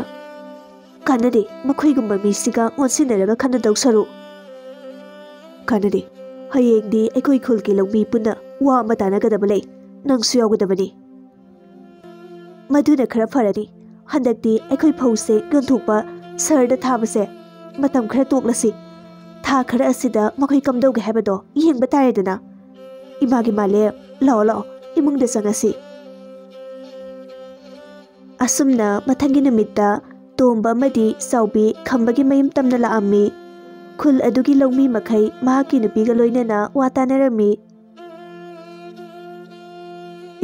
ꯀꯥꯟꯅꯗꯦ, ꯃꯈꯣꯏꯒꯨꯝꯕ ꯃꯤꯁꯤꯒ ꯑꯣꯟꯁꯤꯟꯅꯔꯒ ꯈꯟꯅꯗꯧ ꯁꯔꯨꯛ ꯀꯥꯟꯅꯗꯦ꯫ ꯍꯌꯦꯡꯗꯤ ꯑꯩꯈꯣꯏ ꯈꯨꯜꯒꯤ ꯂꯧꯃꯤ ꯄꯨꯟꯅ ꯋꯥ ꯑꯃ ꯇꯥꯟꯅꯒꯗꯕ ꯂꯩ꯫ ꯅꯪꯁꯨ ꯌꯥꯎꯒꯗꯕꯅꯤ꯫ ꯃꯗꯨꯅ ꯈꯔ ꯐꯔꯅꯤ꯫ ꯍꯟꯗꯛꯇꯤ ꯑꯩꯈꯣꯏ ꯐꯧꯁꯦ ꯌꯣꯟꯊꯣꯛꯄ ꯁꯍꯔꯗ ꯊꯥꯕꯁꯦ ꯃꯇꯝ ꯈꯔ ꯇꯣꯛꯂꯁꯤ꯫ ꯊꯥ ꯈꯔ ꯑꯁꯤꯗ ꯃꯈꯣꯏ ꯀꯝꯗꯧꯒꯦ ꯍꯥꯏꯕꯗꯣ ꯌꯦꯡꯕ ꯇꯥꯔꯦꯗꯅ꯫ ꯏꯃꯥꯒꯤ ꯃꯥꯂꯦꯝ, ꯂꯥꯛꯑꯣ ꯂꯥꯛꯑꯣ, ꯏꯃꯨꯡꯗ ꯆꯪꯉꯁꯤ꯫ ꯑꯁꯨꯝꯅ ꯃꯊꯪꯒꯤ ꯅꯨꯃꯤꯠꯇ ꯇꯣꯝꯕ ꯑꯃꯗꯤ ꯆꯥꯎꯕꯤ ꯈꯝꯕꯒꯤ ꯃꯌꯨꯝ ꯇꯝꯅ ꯂꯥꯛꯑꯝꯃꯤ꯫ ꯈꯨꯜ ꯑꯗꯨꯒꯤ ꯂꯧꯃꯤ ꯃꯈꯩ ꯃꯍꯥꯛꯀꯤ ꯅꯨꯄꯤꯒ ꯂꯣꯏꯅꯅ ꯋꯥ ꯇꯥꯟꯅꯔꯝꯃꯤ꯫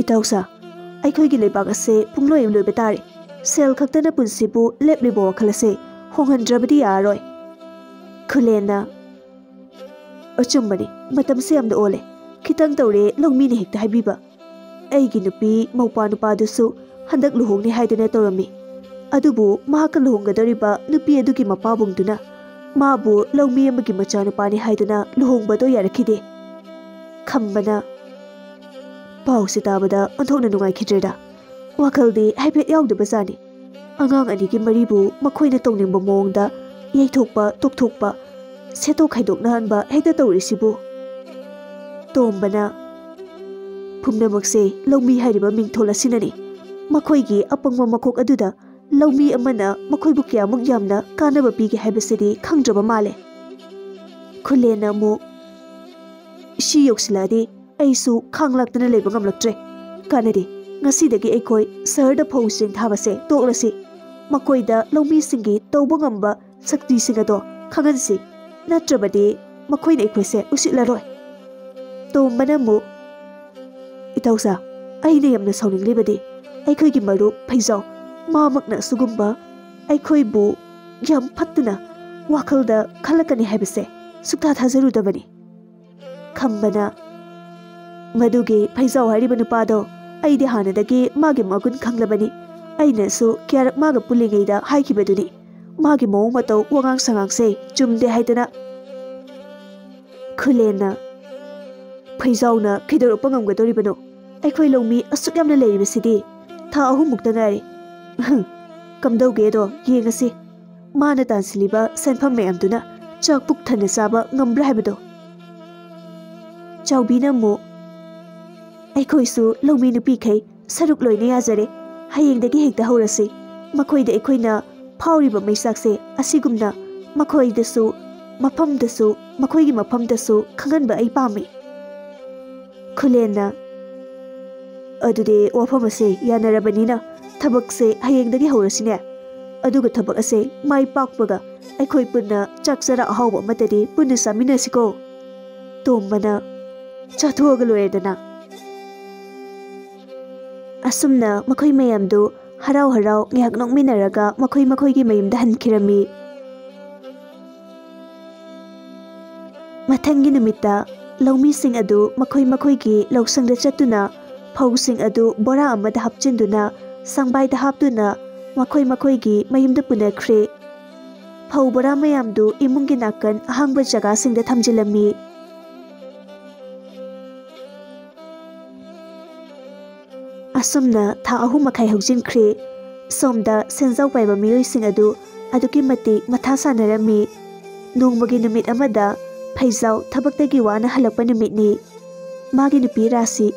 ꯏꯇꯥꯎꯁꯥ, ꯑꯩꯈꯣꯏꯒꯤ ꯂꯩꯕꯥꯛ ꯑꯁꯦ ꯄꯨꯡꯂꯣꯏ ꯂꯣꯏꯕ ꯇꯥꯔꯦ꯫ ꯁꯦꯜ ꯈꯛꯇꯅ ꯄꯨꯟꯁꯤꯕꯨ ꯂꯦꯞꯂꯤꯕ ꯋꯥꯈꯜ ꯑꯁꯦ ꯍꯣꯡꯍꯟꯗ꯭ꯔꯕꯗꯤ ꯌꯥꯔꯔꯣꯏ꯫ ꯈꯨꯂꯦꯟꯅ ꯑꯆꯨꯝꯕꯅꯤ, ꯃꯇꯝꯁꯦ ꯌꯥꯝꯅ ꯑꯣꯜꯂꯦ꯫ ꯈꯤꯇꯪ ꯇꯧꯔꯦ ꯂꯧꯃꯤꯅ ꯍꯦꯛꯇ ꯍꯥꯏꯕꯤꯕ꯫ ꯑꯩꯒꯤ ꯅꯨꯄꯤ ꯃꯧꯄꯥ ꯅꯨꯄꯥꯗꯨꯁꯨ ꯍꯟꯗꯛ ꯂꯨꯍꯣꯡꯅꯤ ꯍꯥꯏꯗꯅ ꯇꯧꯔꯝꯃꯤ꯫ ꯑꯗꯨꯕꯨ ꯃꯍꯥꯛꯀ ꯂꯨꯍꯣꯡꯒꯗꯧꯔꯤꯕ ꯅꯨꯄꯤ ꯑꯗꯨꯒꯤ ꯃꯄꯥꯕꯨꯡꯗꯨꯅ ꯃꯥꯕꯨ ꯂꯧꯃꯤ ꯑꯃꯒꯤ ꯃꯆꯥꯅꯨꯄꯥꯅꯤ ꯍꯥꯏꯗꯅ ꯂꯨꯍꯣꯡꯕꯗꯣ ꯌꯥꯔꯛꯈꯤꯗꯦ꯫ ꯈꯝꯕꯅ ꯄꯥꯎꯁꯦ ꯇꯥꯕꯗ ꯑꯣꯟꯊꯣꯛꯅ ꯅꯨꯡꯉꯥꯏꯈꯤꯗ꯭ꯔꯦꯗ꯫ ꯋꯥꯈꯜꯗꯤ ꯍꯥꯏꯐꯦꯠ ꯌꯥꯎꯗꯕꯖꯥꯠꯅꯤ꯫ ꯑꯉꯥꯡ ꯑꯅꯤꯒꯤ ꯃꯔꯤꯕꯨ ꯃꯈꯣꯏꯅ ꯇꯧꯅꯤꯡꯕ ꯃꯑꯣꯡꯗ ꯌꯩꯊꯣꯛꯄ ꯇꯣꯛꯊꯣꯛꯄ, ꯁꯦꯠꯇꯣꯛ ꯈꯥꯏꯗꯣꯛꯅꯍꯟꯕ ꯍꯦꯛꯇ ꯇꯧꯔꯤꯁꯤꯕꯨ꯫ ꯇꯣꯝꯕꯅ ꯄꯨꯝꯅꯃꯛꯁꯦ ꯂꯧꯃꯤ ꯍꯥꯏꯔꯤꯕ ꯃꯤꯡꯊꯣꯜ ꯑꯁꯤꯅꯅꯤ꯫ ꯃꯈꯣꯏꯒꯤ ꯑꯄꯪꯕ ꯃꯀꯣꯛ ꯑꯗꯨꯗ ꯂꯧꯃꯤ ꯑꯃꯅ ꯃꯈꯣꯏꯕꯨ ꯀꯌꯥꯃꯨꯛ ꯌꯥꯝꯅ ꯀꯥꯟꯅꯕ ꯄꯤꯒꯦ ꯍꯥꯏꯕꯁꯤꯗꯤ ꯈꯪꯗ꯭ꯔꯕ ꯃꯥꯜꯂꯦ꯫ ꯈꯨꯂꯦꯟꯅ ꯑꯃꯨꯛ ꯁꯤ ꯌꯧꯁꯤꯜꯂꯛꯑꯗꯤ ꯑꯩꯁꯨ ꯈꯥꯡ ꯂꯥꯛꯇꯅ ꯂꯩꯕ ꯉꯝꯂꯛꯇ꯭ꯔꯦ꯫ ꯀꯥꯟꯅꯗꯦ, ꯉꯁꯤꯗꯒꯤ ꯑꯩꯈꯣꯏ ꯁꯍꯔꯗ ꯐꯧꯁꯤꯡ ꯊꯥꯕꯁꯦ ꯇꯣꯛꯂꯁꯤ꯫ ꯃꯈꯣꯏꯗ ꯂꯧꯃꯤꯁꯤꯡꯒꯤ ꯇꯧꯕ ꯉꯝꯕ ꯁꯛꯇꯤꯁꯤꯡ ꯑꯗꯣ ꯈꯪꯍꯟꯁꯤ꯫ ꯅꯠꯇ꯭ꯔꯕꯗꯤ ꯃꯈꯣꯏꯅ ꯑꯩꯈꯣꯏꯁꯦ ꯎꯁꯤꯠꯂꯔꯣꯏ꯫ ꯇꯣꯝꯕꯅ ꯑꯃꯨꯛ ꯏꯇꯥꯎꯁꯥ, ꯑꯩꯅ ꯌꯥꯝꯅ ꯁꯥꯎꯅꯤꯡꯂꯤꯕꯗꯤ ꯑꯩꯈꯣꯏꯒꯤ ꯃꯔꯨꯞ ꯐꯩꯖꯥꯎ ꯃꯥꯃꯛꯅ ꯑꯁꯤꯒꯨꯝꯕ ꯑꯩꯈꯣꯏꯕꯨ ꯌꯥꯝ ꯐꯠꯇꯅ ꯋꯥꯈꯜꯗ ꯈꯜꯂꯛꯀꯅꯤ ꯍꯥꯏꯕꯁꯦ ꯁꯨꯛꯊꯥ ꯊꯥꯖꯔꯨꯗꯕꯅꯤ꯫ ꯈꯝꯕꯅ ꯃꯗꯨꯒꯤ ꯐꯩꯖꯥꯎ ꯍꯥꯏꯔꯤꯕ ꯅꯨꯄꯥꯗꯣ ꯑꯩꯗꯤ ꯍꯥꯟꯅꯗꯒꯤ ꯃꯥꯒꯤ ꯃꯒꯨꯟ ꯈꯪꯂꯕꯅꯤ꯫ ꯑꯩꯅꯁꯨ ꯀꯌꯥꯔꯛ ꯃꯥꯒ ꯄꯨꯜꯂꯤꯉꯩꯗ ꯍꯥꯏꯈꯤꯕꯗꯨꯅꯤ, ꯃꯥꯒꯤ ꯃꯑꯣꯡ ꯃꯇꯧ ꯋꯥꯉꯥꯡ ꯁꯉꯥꯡꯁꯦ ꯆꯨꯝꯗꯦ ꯍꯥꯏꯗꯅ꯫ ꯈꯨꯂꯦꯟꯅ ꯐꯩꯖꯥꯎꯅ ꯀꯩꯗꯧꯔꯛꯄ ꯉꯝꯒꯗꯧꯔꯤꯕꯅꯣ? ꯑꯩꯈꯣꯏ ꯂꯧꯃꯤ ꯑꯁꯨꯛ ꯌꯥꯝꯅ ꯂꯩꯔꯤꯕꯁꯤꯗꯤ ꯊꯥ 3 ꯃꯨꯛꯇ ꯉꯥꯏꯔꯦ꯫ ꯀꯝꯗꯧꯒꯦꯗꯣ ꯌꯦꯡꯉꯁꯤ꯫ ꯃꯥꯅ ꯇꯥꯟꯁꯤꯜꯂꯤꯕ ꯁꯦꯟꯐꯝ ꯃꯌꯥꯝꯗꯨꯅ ꯆꯥꯛ ꯄꯨꯛ ꯊꯟꯅ ꯆꯥꯕ ꯉꯝꯕ꯭ꯔꯥ ꯍꯥꯏꯕꯗꯣ꯫ ꯆꯥꯎꯕꯤꯅ ꯑꯃꯨꯛ ꯑꯩꯈꯣꯏꯁꯨ ꯂꯧꯃꯤ ꯅꯨꯄꯤꯈꯩ ꯁꯔꯨꯛ ꯂꯣꯏꯅ ꯌꯥꯖꯔꯦ꯫ ꯍꯌꯦꯡꯗꯒꯤ ꯍꯦꯛꯇ ꯍꯧꯔꯁꯤ꯫ ꯃꯈꯣꯏꯗ ꯑꯩꯈꯣꯏꯅ ꯐꯥꯎꯔꯤꯕ ꯃꯩꯁꯥꯛꯁꯦ ꯑꯁꯤꯒꯨꯝꯅ ꯃꯈꯣꯏꯗꯁꯨ ꯃꯈꯣꯏꯒꯤ ꯃꯐꯝꯗꯁꯨ ꯈꯪꯍꯟꯕ ꯑꯩ ꯄꯥꯝꯃꯤ꯫ ꯈꯨꯂꯦꯟꯅ ꯑꯗꯨꯗꯤ ꯋꯥꯐꯝ ꯑꯁꯦ ꯌꯥꯅꯔꯕꯅꯤꯅ ꯊꯕꯛꯁꯦ ꯍꯌꯦꯡꯗꯒꯤ ꯍꯧꯔꯁꯤꯅꯦ꯫ ꯑꯗꯨꯒ ꯊꯕꯛ ꯑꯁꯦ ꯃꯥꯏ ꯄꯥꯛꯄꯒ ꯑꯩꯈꯣꯏ ꯄꯨꯟꯅ ꯆꯥꯛ ꯆꯔꯥ ꯑꯍꯥꯎꯕ ꯑꯃꯇꯗꯤ ꯄꯨꯟꯅ ꯆꯥꯃꯤꯟꯅꯁꯤꯀꯣ꯫ ꯇꯣꯝꯕꯅ ꯆꯥꯊꯣꯛꯑꯒ ꯂꯣꯏꯔꯦꯗꯅ꯫ ꯑꯁꯨꯝꯅ ꯃꯈꯣꯏ ꯃꯌꯥꯝꯗꯨ ꯍꯔꯥꯎ ꯍꯔꯥꯎ ꯉꯥꯏꯍꯥꯛ ꯅꯣꯛꯃꯤꯟꯅꯔꯒ ꯃꯈꯣꯏꯒꯤ ꯃꯌꯨꯝꯗ ꯍꯟꯈꯤꯔꯝꯃꯤ꯫ ꯃꯊꯪꯒꯤ ꯅꯨꯃꯤꯠꯇ ꯂꯧꯃꯤꯁꯤꯡ ꯑꯗꯨ ꯃꯈꯣꯏꯒꯤ ꯂꯧꯁꯪꯗ ꯆꯠꯇꯨꯅ ꯐꯧꯁꯤꯡ ꯑꯗꯨ ꯕꯣꯔꯥ ꯑꯃꯗ ꯍꯥꯞꯆꯤꯟꯗꯨꯅ ꯁꯪꯕꯥꯏꯗ ꯍꯥꯞꯇꯨꯅ ꯃꯈꯣꯏꯒꯤ ꯃꯌꯨꯝꯗ ꯄꯨꯅꯈ꯭ꯔꯦ꯫ ꯐꯧ ꯕꯣꯔꯥ ꯃꯌꯥꯝꯗꯨ ꯏꯃꯨꯡꯒꯤ ꯅꯥꯀꯟ ꯑꯍꯥꯡꯕ ꯖꯒꯥꯁꯤꯡꯗ ꯊꯝꯖꯤꯜꯂꯝꯃꯤ꯫ ꯑꯁꯨꯝꯅ ꯊꯥ 3 ꯃꯈꯥꯏ ꯍꯧꯖꯤꯟꯈ꯭ꯔꯦ꯫ ꯁꯣꯝꯗ ꯁꯦꯟꯖꯥꯎ ꯄꯥꯏꯕ ꯃꯤꯑꯣꯏꯁꯤꯡ ꯑꯗꯨ ꯑꯗꯨꯛꯀꯤ ꯃꯇꯤꯛ ꯃꯊꯥ ꯁꯥꯅꯔꯝꯃꯤ꯫ Nongmagi numit amada Phaijau thabakdagi wana halakpa numitni. Magi nupi Rasi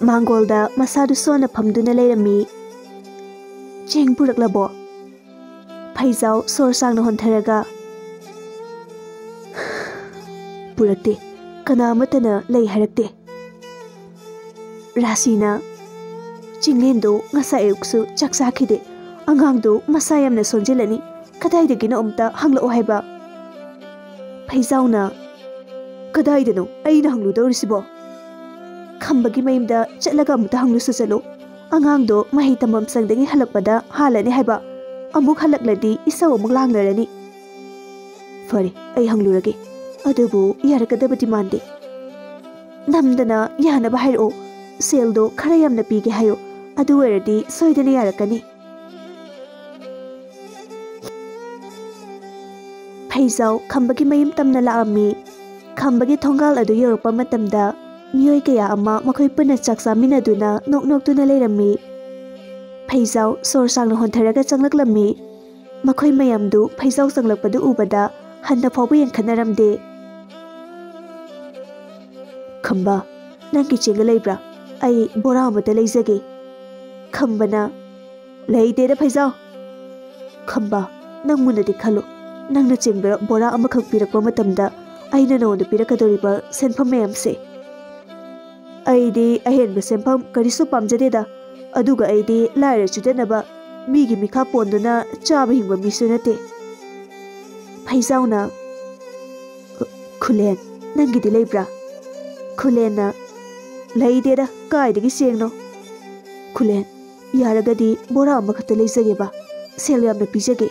Mangolda masadu sona phamduna leirami. Cheng puraklabo. Phaijau sor sangna hontharaga purakte kana amatana lei harakte. Rasina Chinglendo ngasa ayuksu chak sakhide. Angangdo masa yamna sonjelani kadaidagina umta hanglao haiba. Phaijauna kadaidano aina hangludorisibo. Khambagi mayimda chatlaga amta hanglusu chalo. Angangdo mahi tamam sangdagi halakpada halani haiba. Amuk halakladi isaw amuk langlarani. Fare ay hanglurage. Adubu yarakadabadi mande. Namdana yanaba hairo. Seldo khara yamna pige hayo. Adu eradi soidana yarakani. Phaijau khambagi mayim tamna laami. Khambagi thongal adu yorokpa matamda miyoi kaya ama makhoi puna chaksa minaduna nok-noktuna leirami. Phaijau sor sangna hontharaga changlaklammi. Makhoi mayamdu Phaijau changlakpadu ubada hanna phawba yankhannaramde. Khamba nangki chenga leibra ai bora amata leijage. Khambana leideda Phaijau. Khamba nangmunadi khalo. Nangna chengbra bora amakhak pirakpa matamda aina nonda pirakadoriba senpham mayamse. Aidi ahenba senpham karisu pamjadeda. Aduga aidi laira chudanaba migi mikha ponduna chaba hingba misu nate. Phaijauna Khulen nangidi leibra. Khulena leideda kaidagi sengno. Khulen yaragadi bora amakhata leijageba sel yamna pijage.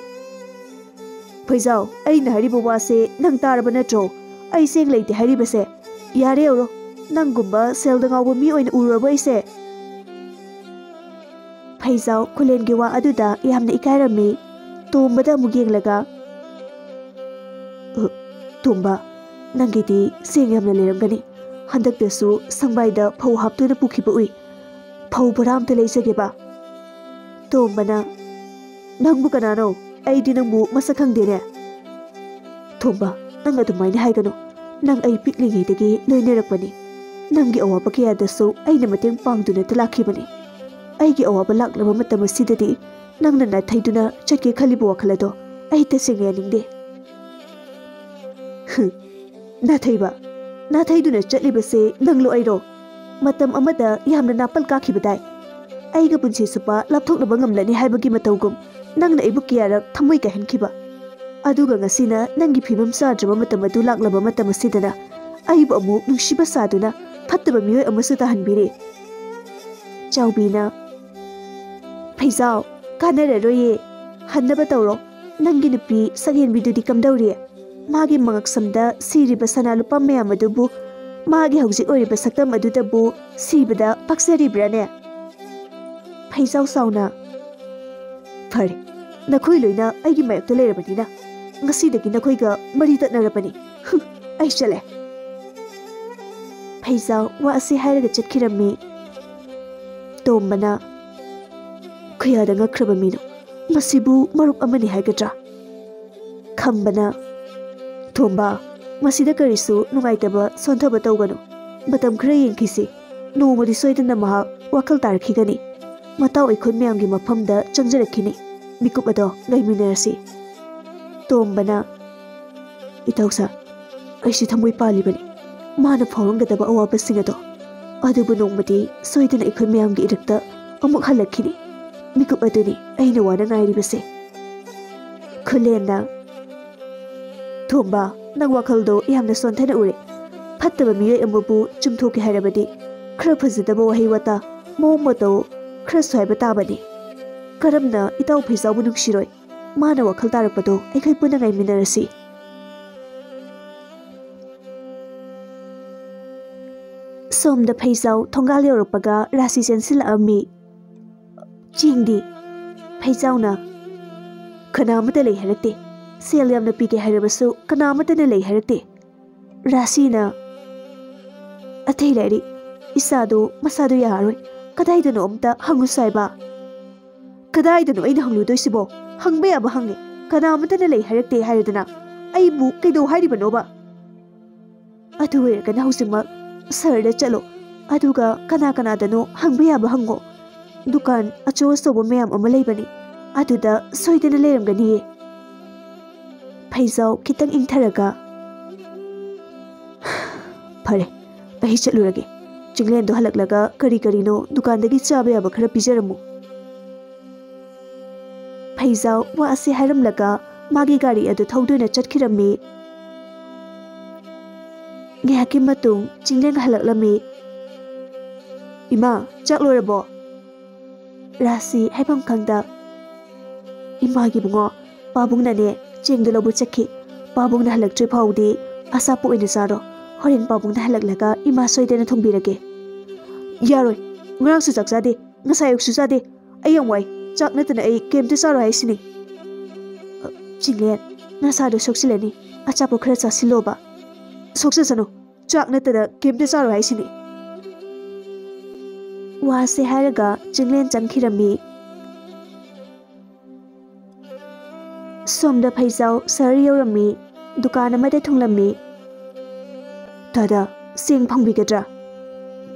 Phaijau aina hariba wase nang taraba natro ai seng leite haribase yare oro nangumba selda ngawba mi oina uraba ise. Phaijau Khulengi wa aduda yamna ikairami. Tombada amuk yenglaga Tomba nangidi seng yamna leramgani. Handakdasu sangbaida phau haptuna pukhiba ui. Phau bora amta leijageba. Tombana nangbu kanano aidi nangbu masak khangdene. Tomba nang adumaina haigano. Nang ai piklingaidagi loinarakpani. Nangi awaba kayadasu aina mateng pangduna talakhibani. Aigi awaba laklaba matam asidadi nangna nathaiduna chatke khaliba wakhalado ai tasenge yaningde. Nathaiba nathaiduna chatlibase nanglo airo. Matam amada yamna napal kakhibadai. Aiga punchi supa lapthoknaba ngamlani haibagi matawgum nangna aibu kiyarak thamoi kahankhiba. Aduga ngasina nangi phibam sadraba matam adu laklaba matam asidana aibu amuk nungsiba saduna phattaba miyoi amasu tahanbiri. Chaubina Phaijau kanararoye hannaba tawro nangi nupi saghenbidudi kamdawri. Magi mangaksamda siriba sana lupa mayam adubu magi hauzik oriba saktam adudabu sibada paksaribrane. Phaijau sauna Fare nakhoi loina aigi mayakta leirabanina ngasidagi nakhoiga mari tatnarabani. Ai chale. Phaijau wa ase hairaga chatkhirammi. Tombana khuyada ngakraba mino masibu marup amani haigadra. Khambana Tomba masida karisu nungaitaba sonthaba tawgano. Matam khara yengkhisi nomadi soidana maha wakal tarkhigani. Mataw ikhon mayamgi mafamda changjarakkhini. Mikup ado laiminarasi. Tombana Itausa aisi thamoi palibani. Mana phawrangadaba awabasing ado adubu nomadi soidana ikhon mayamgi irakta amuk halakhini. Mikup aduni aina wana ngairibase. Khulena Tomba nang wakhaldo yamna sonthana ure. Phattaba miyoi amabu chumthoki hairabadi khara phajadaba wahi wata mawng mataw khara swaiba tabani. Karamna itaw Phaijaubu nungshiroi. Mana wakhal tarakpado aikhoi puna ngaiminarasi. Somda Phaijau thongal yorokpaga Rasi chensilaami. Chingdi Phaijauna kanamata lei harakte. Sel yamna pige hairabasu kanamatana lei harakte. Rasina athei lairi isado masado yaroi kadaidano amta hangu saiba. Kadaidano aina hangludoisibo hangba yaba hange kanamatana lei harakte hairadana ꯑꯩꯕꯨ ꯀꯩꯗꯧ ꯍꯥꯏꯔꯤꯕꯅꯣꯕ? ꯑꯗꯨ ꯑꯣꯏꯔꯒꯅ ꯍꯧꯖꯤꯛꯃꯛ ꯁꯍꯔꯗ ꯆꯠꯂꯣ, ꯑꯗꯨꯒ ꯀꯅꯥ ꯀꯅꯥꯗꯅꯣ ꯍꯪꯕ ꯌꯥꯕ ꯍꯪꯉꯣ. ꯗꯨꯀꯥꯟ ꯑꯆꯧ ꯑꯆꯧꯕ ꯃꯌꯥꯝ ꯑꯃ ꯂꯩꯕꯅꯤ, ꯑꯗꯨꯗ ꯁꯣꯏꯗꯅ ꯂꯩꯔꯝꯒꯅꯤꯌꯦ. ꯐꯩꯖꯥꯎ ꯈꯤꯇꯪ ꯏꯪꯊꯔꯒ ꯐꯔꯦ, ꯑꯩ ꯆꯠꯂꯨꯔꯒꯦ. ꯆꯤꯡꯂꯦꯟꯗꯣ ꯍꯜꯂꯛꯂꯒ ꯀꯔꯤ ꯀꯔꯤꯅꯣ ꯗꯨꯀꯥꯟꯗꯒꯤ ꯆꯥꯕ ꯌꯥꯕ ꯈꯔ ꯄꯤꯖꯔꯝꯃꯨ. ꯐꯩꯖꯥꯎ ꯋꯥ ꯑꯁꯤ ꯍꯥꯏꯔꯝꯂꯒ ꯃꯥꯒꯤ ꯒꯥꯔꯤ ꯑꯗꯨ ꯊꯧꯗꯨꯅ ꯆꯠꯈꯤꯔꯝꯃꯤ. ꯉꯥꯏꯍꯥꯛꯀꯤ ꯃꯇꯨꯡ ꯆꯤꯡꯂꯦꯟ ꯍꯜꯂꯛꯂꯝꯃꯤ. ꯏꯃꯥ, ꯆꯥꯛ ꯂꯣꯏꯔꯕꯣ? ꯔꯥꯁꯤ ꯍꯥꯏꯐꯝ ꯈꯪꯗ ꯏꯃꯥꯒꯤ ꯕꯨꯡꯉꯣ, ꯄꯥꯕꯨꯡꯅꯅꯦ ꯆꯦꯡꯗꯣ ꯂꯧꯕ ꯆꯠꯈꯤ. ꯄꯥꯕꯨꯡꯅ ꯍꯜꯂꯛꯇ꯭ꯔꯤ ꯐꯥꯎꯗꯤ ꯑꯆꯥꯄꯣꯠ ꯑꯣꯏꯅ ꯆꯥꯔꯣ. ꯍꯣꯔꯦꯟ ꯄꯥꯕꯨꯡꯅ ꯍꯜꯂꯛꯂꯒ ꯏꯃꯥ ꯁꯣꯏꯗꯅ ꯊꯣꯡꯕꯤꯔꯒꯦ. ꯌꯥꯔꯣꯏ, ꯉꯔꯥꯡꯁꯨ ꯆꯥꯛ ꯆꯥꯗꯦ, ꯉꯁꯥꯏ ꯑꯌꯨꯛꯁꯨ ꯆꯥꯗꯦ. ꯑꯩ ꯌꯥꯝ ꯋꯥꯏ. ꯆꯥꯛ ꯅꯠꯇꯅ ꯑꯩ ꯀꯩꯝꯇ ꯆꯥꯔꯣꯏ ꯍꯥꯏꯁꯤꯅꯤ. ꯆꯤꯡꯂꯦꯟ, ꯅꯁꯥꯗꯣ ꯁꯣꯛꯆꯤꯜꯂꯅꯤ. ꯑꯆꯥꯄꯣꯠ ꯈꯔ ꯆꯥꯁꯤꯜꯂꯣꯕ. ꯁꯣꯛꯆꯁꯅꯨ, ꯆꯥꯛ ꯅꯠꯇꯅ ꯀꯩꯝꯇ ꯆꯥꯔꯣꯏ ꯍꯥꯏꯁꯤꯅꯤ. ꯋꯥꯁꯦ ꯍꯥꯏꯔꯒ ꯆꯤꯡꯂꯦꯟ ꯆꯪꯈꯤꯔꯝꯃꯤ. ꯁꯣꯝꯗ ꯐꯩꯖꯥꯎ ꯁꯍꯔ ꯌꯧꯔꯝꯃꯤ. ꯗꯨꯀꯥꯟ ꯑꯃꯗ ꯊꯨꯡꯂꯝꯃꯤ. ꯗꯥꯗꯥ, ꯆꯦꯡ ꯐꯪꯕꯤꯒꯗ꯭ꯔꯥ?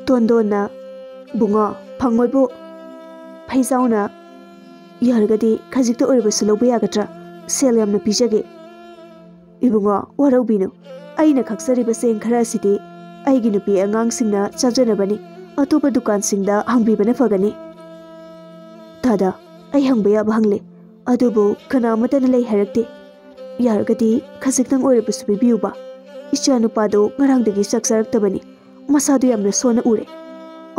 ꯇꯣꯟꯗꯣꯟꯅ ꯕꯨꯡꯉꯣ, ꯐꯪꯉꯣꯏꯕꯨ. ꯐꯩꯖꯥꯎꯅ ꯌꯥꯔꯒꯗꯤ ꯈꯖꯤꯛꯇ ꯑꯣꯏꯔꯕꯁꯨ ꯂꯧꯕ ꯌꯥꯒꯗ꯭ꯔꯥ? ꯁꯦꯜ ꯌꯥꯝꯅ ꯄꯤꯖꯒꯦ. ꯏꯕꯨꯡꯉꯣ, ꯋꯥꯔꯧꯕꯤꯅꯨ. ꯑꯩꯅ ꯈꯛꯆꯔꯤꯕ ꯆꯦꯡ ꯈꯔ ꯑꯁꯤꯗꯤ ꯑꯩꯒꯤ ꯅꯨꯄꯤ ꯑꯉꯥꯡꯁꯤꯡꯅ ꯆꯥꯖꯅꯕꯅꯤ. ꯑꯇꯣꯞꯄ ꯗꯨꯀꯥꯟꯁꯤꯡꯗ ꯍꯪꯕꯤꯕꯅ ꯐꯒꯅꯤ. ꯗꯥꯗꯥ, ꯑꯩ ꯍꯪꯕ ꯌꯥꯕ ꯍꯪꯂꯦ, ꯑꯗꯨꯕꯨ ꯀꯅꯥꯃꯠꯇꯅ ꯂꯩ ꯍꯥꯏꯔꯛꯇꯦ. ꯌꯥꯔꯒꯗꯤ ꯈꯖꯤꯛꯇꯪ ꯑꯣꯏꯔꯕꯁꯨ ꯄꯤꯕꯤꯌꯨꯕ. ꯏꯆꯥ ꯅꯨꯄꯥꯗꯣ ꯉꯔꯥꯡꯗꯒꯤ ꯆꯥꯛ ꯆꯥꯔꯛꯇꯕꯅꯤ. ꯃꯁꯥꯗꯣ ꯌꯥꯝꯅ ꯁꯣꯟꯅ ꯎꯔꯦ.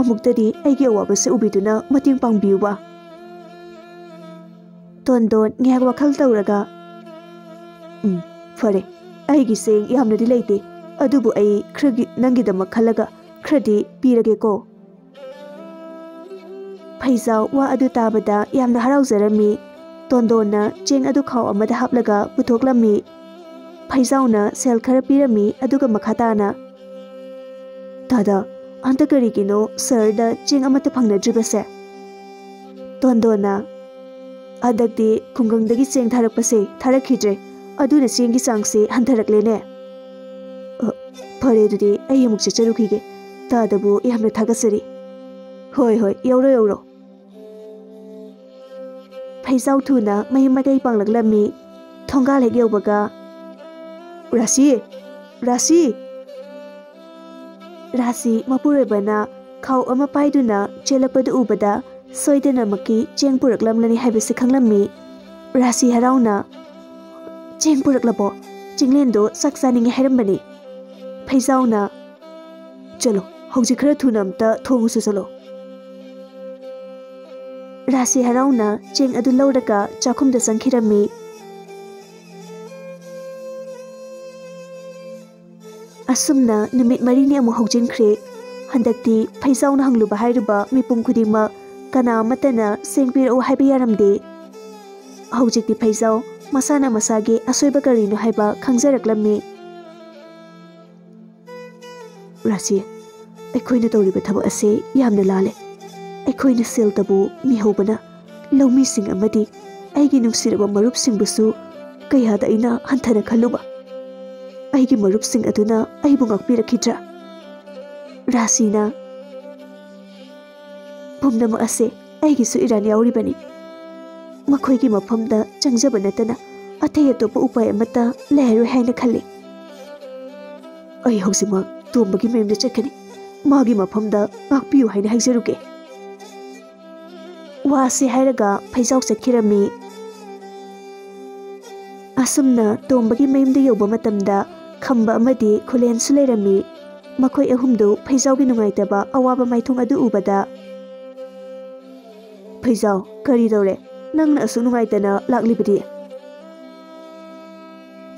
ꯑꯃꯨꯛꯇꯗꯤ ꯑꯩꯒꯤ ꯑꯋꯥꯕꯁꯦ ꯎꯕꯤꯗꯨꯅ ꯃꯇꯦꯡ ꯄꯥꯡꯕꯤꯌꯨꯕ. ꯇꯣꯟꯗꯣꯟ ꯉꯥꯏꯍꯥꯛ ꯋꯥꯈꯜ ꯇꯧꯔꯒ ꯐꯔꯦ, ꯑꯩꯒꯤ ꯆꯦꯡ ꯌꯥꯝꯅꯗꯤ ꯂꯩꯇꯦ, ꯑꯗꯨꯕꯨ ꯑꯩ ꯈꯔꯒꯤ ꯅꯪꯒꯤꯗꯃꯛ ꯈꯜꯂꯒ ꯈꯔꯗꯤ ꯄꯤꯔꯒꯦꯀꯣ. ꯐꯩꯖꯥꯎ ꯋꯥ ꯑꯗꯨ ꯇꯥꯕꯗ ꯌꯥꯝꯅ ꯍꯔꯥꯎꯖꯔꯝꯃꯤ. ꯇꯣꯟꯗꯣꯟꯅ ꯆꯦꯡ ꯑꯗꯨ ꯈꯥꯎ ꯑꯃꯗ ꯍꯥꯞꯂꯒ ꯄꯨꯊꯣꯛꯂꯝꯃꯤ. ꯐꯩꯖꯥꯎꯅ ꯁꯦꯜ ꯈꯔ ꯄꯤꯔꯝꯃꯤ, ꯑꯗꯨꯒ ꯃꯈꯥ ꯇꯥꯅ ꯗꯥꯗꯥ, ꯍꯟꯗꯛ ꯀꯔꯤꯒꯤꯅꯣ ꯁꯍꯔꯗ ꯆꯦꯡ ꯑꯃꯠꯇ ꯐꯪꯅꯗ꯭ꯔꯤꯕꯁꯦ? ꯇꯣꯟꯗꯣꯟꯅ ꯍꯟꯗꯛꯇꯤ ꯈꯨꯡꯒꯪꯗꯒꯤ ꯆꯦꯡ ꯊꯥꯔꯛꯄꯁꯦ ꯊꯥꯔꯛꯈꯤꯗ꯭ꯔꯦ, ꯑꯗꯨꯅ ꯆꯦꯡꯒꯤ ꯆꯥꯡꯁꯦ ꯍꯟꯊꯔꯛꯂꯦꯅꯦ. ꯐꯔꯦ, ꯑꯗꯨꯗꯤ ꯑꯩ ꯑꯃꯨꯛ ꯆꯠꯆꯔꯨꯈꯤꯒꯦ. ꯗꯥꯗꯥꯕꯨ ꯌꯥꯝꯅ ꯊꯥꯒꯠꯆꯔꯤ. ꯍꯣꯏ ꯍꯣꯏ, ꯌꯧꯔꯣ ꯌꯧꯔꯣ. ꯐꯩꯖꯥꯎ ꯊꯨꯅ ꯃꯌꯨꯝ ꯃꯀꯩ ꯄꯥꯡꯂꯛꯂꯝꯃꯤ. ꯊꯣꯡꯒꯥꯜ ꯍꯦꯛ ꯌꯧꯕꯒ ꯔꯥꯁꯤ, ꯔꯥꯁꯤ. ꯔꯥꯁꯤ ꯃꯄꯨꯔꯣꯏꯕꯅ ꯈꯥꯎ ꯑꯃ ꯄꯥꯏꯗꯨꯅ ꯆꯦꯜꯂꯛꯄꯗꯨ ꯎꯕꯗ ꯁꯣꯏꯗꯅꯃꯛꯀꯤ ꯆꯦꯡ ꯄꯨꯔꯛꯂꯝꯂꯅꯤ ꯍꯥꯏꯕꯁꯤ ꯈꯪꯂꯝꯃꯤ. ꯔꯥꯁꯤ ꯍꯔꯥꯎꯅ ꯆꯦꯡ ꯄꯨꯔꯛꯂꯕꯣ? ꯆꯤꯡꯂꯦꯟꯗꯣ ꯆꯥꯛ ꯆꯥꯅꯤꯡꯉꯦ ꯍꯥꯏꯔꯝꯕꯅꯤ. ꯐꯩꯖꯥꯎꯅ ꯆꯠꯂꯣ, ꯍꯧꯖꯤꯛ ꯈꯔ ꯊꯨꯅ ꯑꯝꯇ ꯊꯣꯡꯉꯨꯁꯨ ꯆꯠꯂꯣ. ꯔꯥꯁꯤ ꯍꯔꯥꯎꯅ ꯆꯦꯡ ꯑꯗꯨ ꯂꯧꯔꯒ ꯆꯥꯛꯈꯨꯝꯗ ꯆꯪꯈꯤꯔꯝꯃꯤ. ꯑꯁꯨꯝꯅ ꯅꯨꯃꯤꯠ 4ꯅꯤ ꯑꯃꯨꯛ ꯍꯧꯖꯤꯟꯈ꯭ꯔꯦ. ꯍꯟꯗꯛꯇꯤ ꯐꯩꯖꯥꯎꯅ ꯍꯪꯂꯨꯕ ꯍꯥꯏꯔꯨꯕ ꯃꯤꯄꯨꯝ ꯈꯨꯗꯤꯡꯃꯛ ꯀꯅꯥ ꯑꯃꯠꯇꯅ ꯆꯦꯡ ꯄꯤꯔꯛꯎ ꯍꯥꯏꯕ ꯌꯥꯔꯝꯗꯦ. ꯍꯧꯖꯤꯛꯇꯤ ꯐꯩꯖꯥꯎ ꯃꯁꯥꯅ ꯃꯁꯥꯒꯤ ꯑꯁꯣꯏꯕ ꯀꯔꯤꯅꯣ ꯍꯥꯏꯕ ꯈꯪꯖꯔꯛꯂꯝꯃꯤ. ꯔꯥꯁꯤ, ꯑꯩꯈꯣꯏꯅ ꯇꯧꯔꯤꯕ ꯊꯕꯛ ꯑꯁꯤ ꯌꯥꯝꯅ ꯂꯥꯜꯂꯦ. ꯑꯩꯈꯣꯏꯅ ꯁꯦꯜꯇꯕꯨ ꯅꯤꯍꯧꯕꯅ ꯂꯧꯃꯤꯁꯤꯡ ꯑꯃꯗꯤ ꯑꯩꯒꯤ ꯅꯨꯡꯁꯤꯔꯕ ꯃꯔꯨꯞꯁꯤꯡꯕꯨꯁꯨ ꯀꯌꯥꯗ ꯑꯩꯅ ꯍꯟꯊꯅ ꯈꯜꯂꯨꯕ. ꯑꯩꯒꯤ ꯃꯔꯨꯞꯁꯤꯡ ꯑꯗꯨꯅ ꯑꯩꯕꯨ ꯉꯥꯛꯄꯤꯔꯛꯈꯤꯗ꯭ꯔꯥ? ꯔꯥꯁꯤꯅ ꯄꯨꯝꯅꯃꯛ ꯑꯁꯦ ꯑꯩꯒꯤꯁꯨ ꯏꯔꯥꯟ ꯌꯥꯎꯔꯤꯕꯅꯤ. ꯃꯈꯣꯏꯒꯤ ꯃꯐꯝꯗ ꯆꯪꯖꯕ ꯅꯠꯇꯅ ꯑꯇꯩ ꯑꯇꯣꯞꯄ ꯎꯄꯥꯏ ꯑꯃꯠꯇ ꯂꯩꯔꯔꯣꯏ ꯍꯥꯏꯅ ꯈꯜꯂꯤ. ꯑꯩ ꯍꯧꯖꯤꯛꯃꯛ ꯇꯣꯝꯕꯒꯤ ꯃꯌꯨꯝꯗ ꯆꯠꯀꯅꯤ. ꯃꯥꯒꯤ ꯃꯐꯝꯗ ꯉꯥꯛꯄꯤꯌꯨ ꯍꯥꯏꯅ ꯍꯥꯏꯖꯔꯨꯒꯦ. ꯋꯥꯁꯤ ꯍꯥꯏꯔꯒ ꯐꯩꯖꯥꯎ ꯆꯠꯈꯤꯔꯝꯃꯤ. ꯑꯁꯨꯝꯅ ꯇꯣꯝꯕꯒꯤ ꯃꯌꯨꯝꯗ ꯌꯧꯕ ꯃꯇꯝꯗ ꯈꯝꯕ ꯑꯃꯗꯤ ꯈꯨꯂꯦꯟꯁꯨ ꯂꯩꯔꯝꯃꯤ. ꯃꯈꯣꯏ ꯑꯍꯨꯝꯗꯨ ꯐꯩꯖꯥꯎꯒꯤ ꯅꯨꯡꯉꯥꯏꯇꯕ ꯑꯋꯥꯕ ꯃꯥꯏꯊꯣꯡ ꯑꯗꯨ ꯎꯕꯗ ꯐꯩꯖꯥꯎ, ꯀꯔꯤ ꯇꯧꯔꯦ? ꯅꯪꯅ ꯑꯁꯨꯛ ꯅꯨꯡꯉꯥꯏꯇꯅ ꯂꯥꯛꯂꯤꯕꯗꯤ?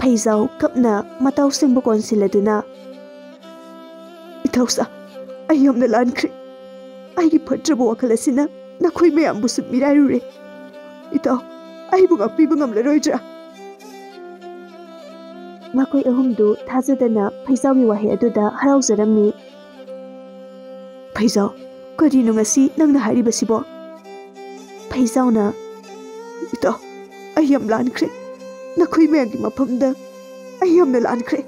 ꯐꯩꯖꯥꯎ ꯀꯞꯅ ꯃꯇꯥꯎꯁꯤꯡꯕꯨ ꯀꯣꯟꯁꯤꯜꯂꯗꯨꯅ ꯏꯊꯧꯁꯥ, ꯑꯩ ꯌꯥꯝꯅ ꯂꯥꯟꯈ꯭ꯔꯦ. ꯑꯩꯒꯤ ꯐꯠꯇ꯭ꯔꯕ ꯋꯥꯈꯜ ꯑꯁꯤꯅ ꯅꯈꯣꯏ ꯃꯌꯥꯝꯕꯨꯁꯨ ꯃꯤꯔꯥꯏꯔꯨꯔꯦ. ꯏꯇꯥꯎ, ꯑꯩꯕꯨ ꯉꯥꯛꯄꯤꯕ ꯉꯝꯂꯔꯣꯏꯗ꯭ꯔꯥ? ꯃꯈꯣꯏ ꯑꯍꯨꯝꯗꯨ ꯊꯥꯖꯗꯅ ꯐꯩꯖꯥꯎꯒꯤ ꯋꯥꯍꯩ ꯑꯗꯨꯗ ꯍꯔꯥꯎꯖꯔꯝꯃꯤ. ꯐꯩꯖꯥꯎ, ꯀꯔꯤꯅꯣ ꯉꯁꯤ ꯅꯪꯅ ꯍꯥꯏꯔꯤꯕꯁꯤꯕꯣ? ꯐꯩꯖꯥꯎꯅ ꯏꯇꯥꯎ, ꯑꯩ ꯌꯥꯝ ꯂꯥꯟꯈ꯭ꯔꯦ. ꯅꯈꯣꯏ ꯃꯌꯥꯝꯒꯤ ꯃꯐꯝꯗ ꯑꯩ ꯌꯥꯝꯅ ꯂꯥꯟꯈ꯭ꯔꯦ꯫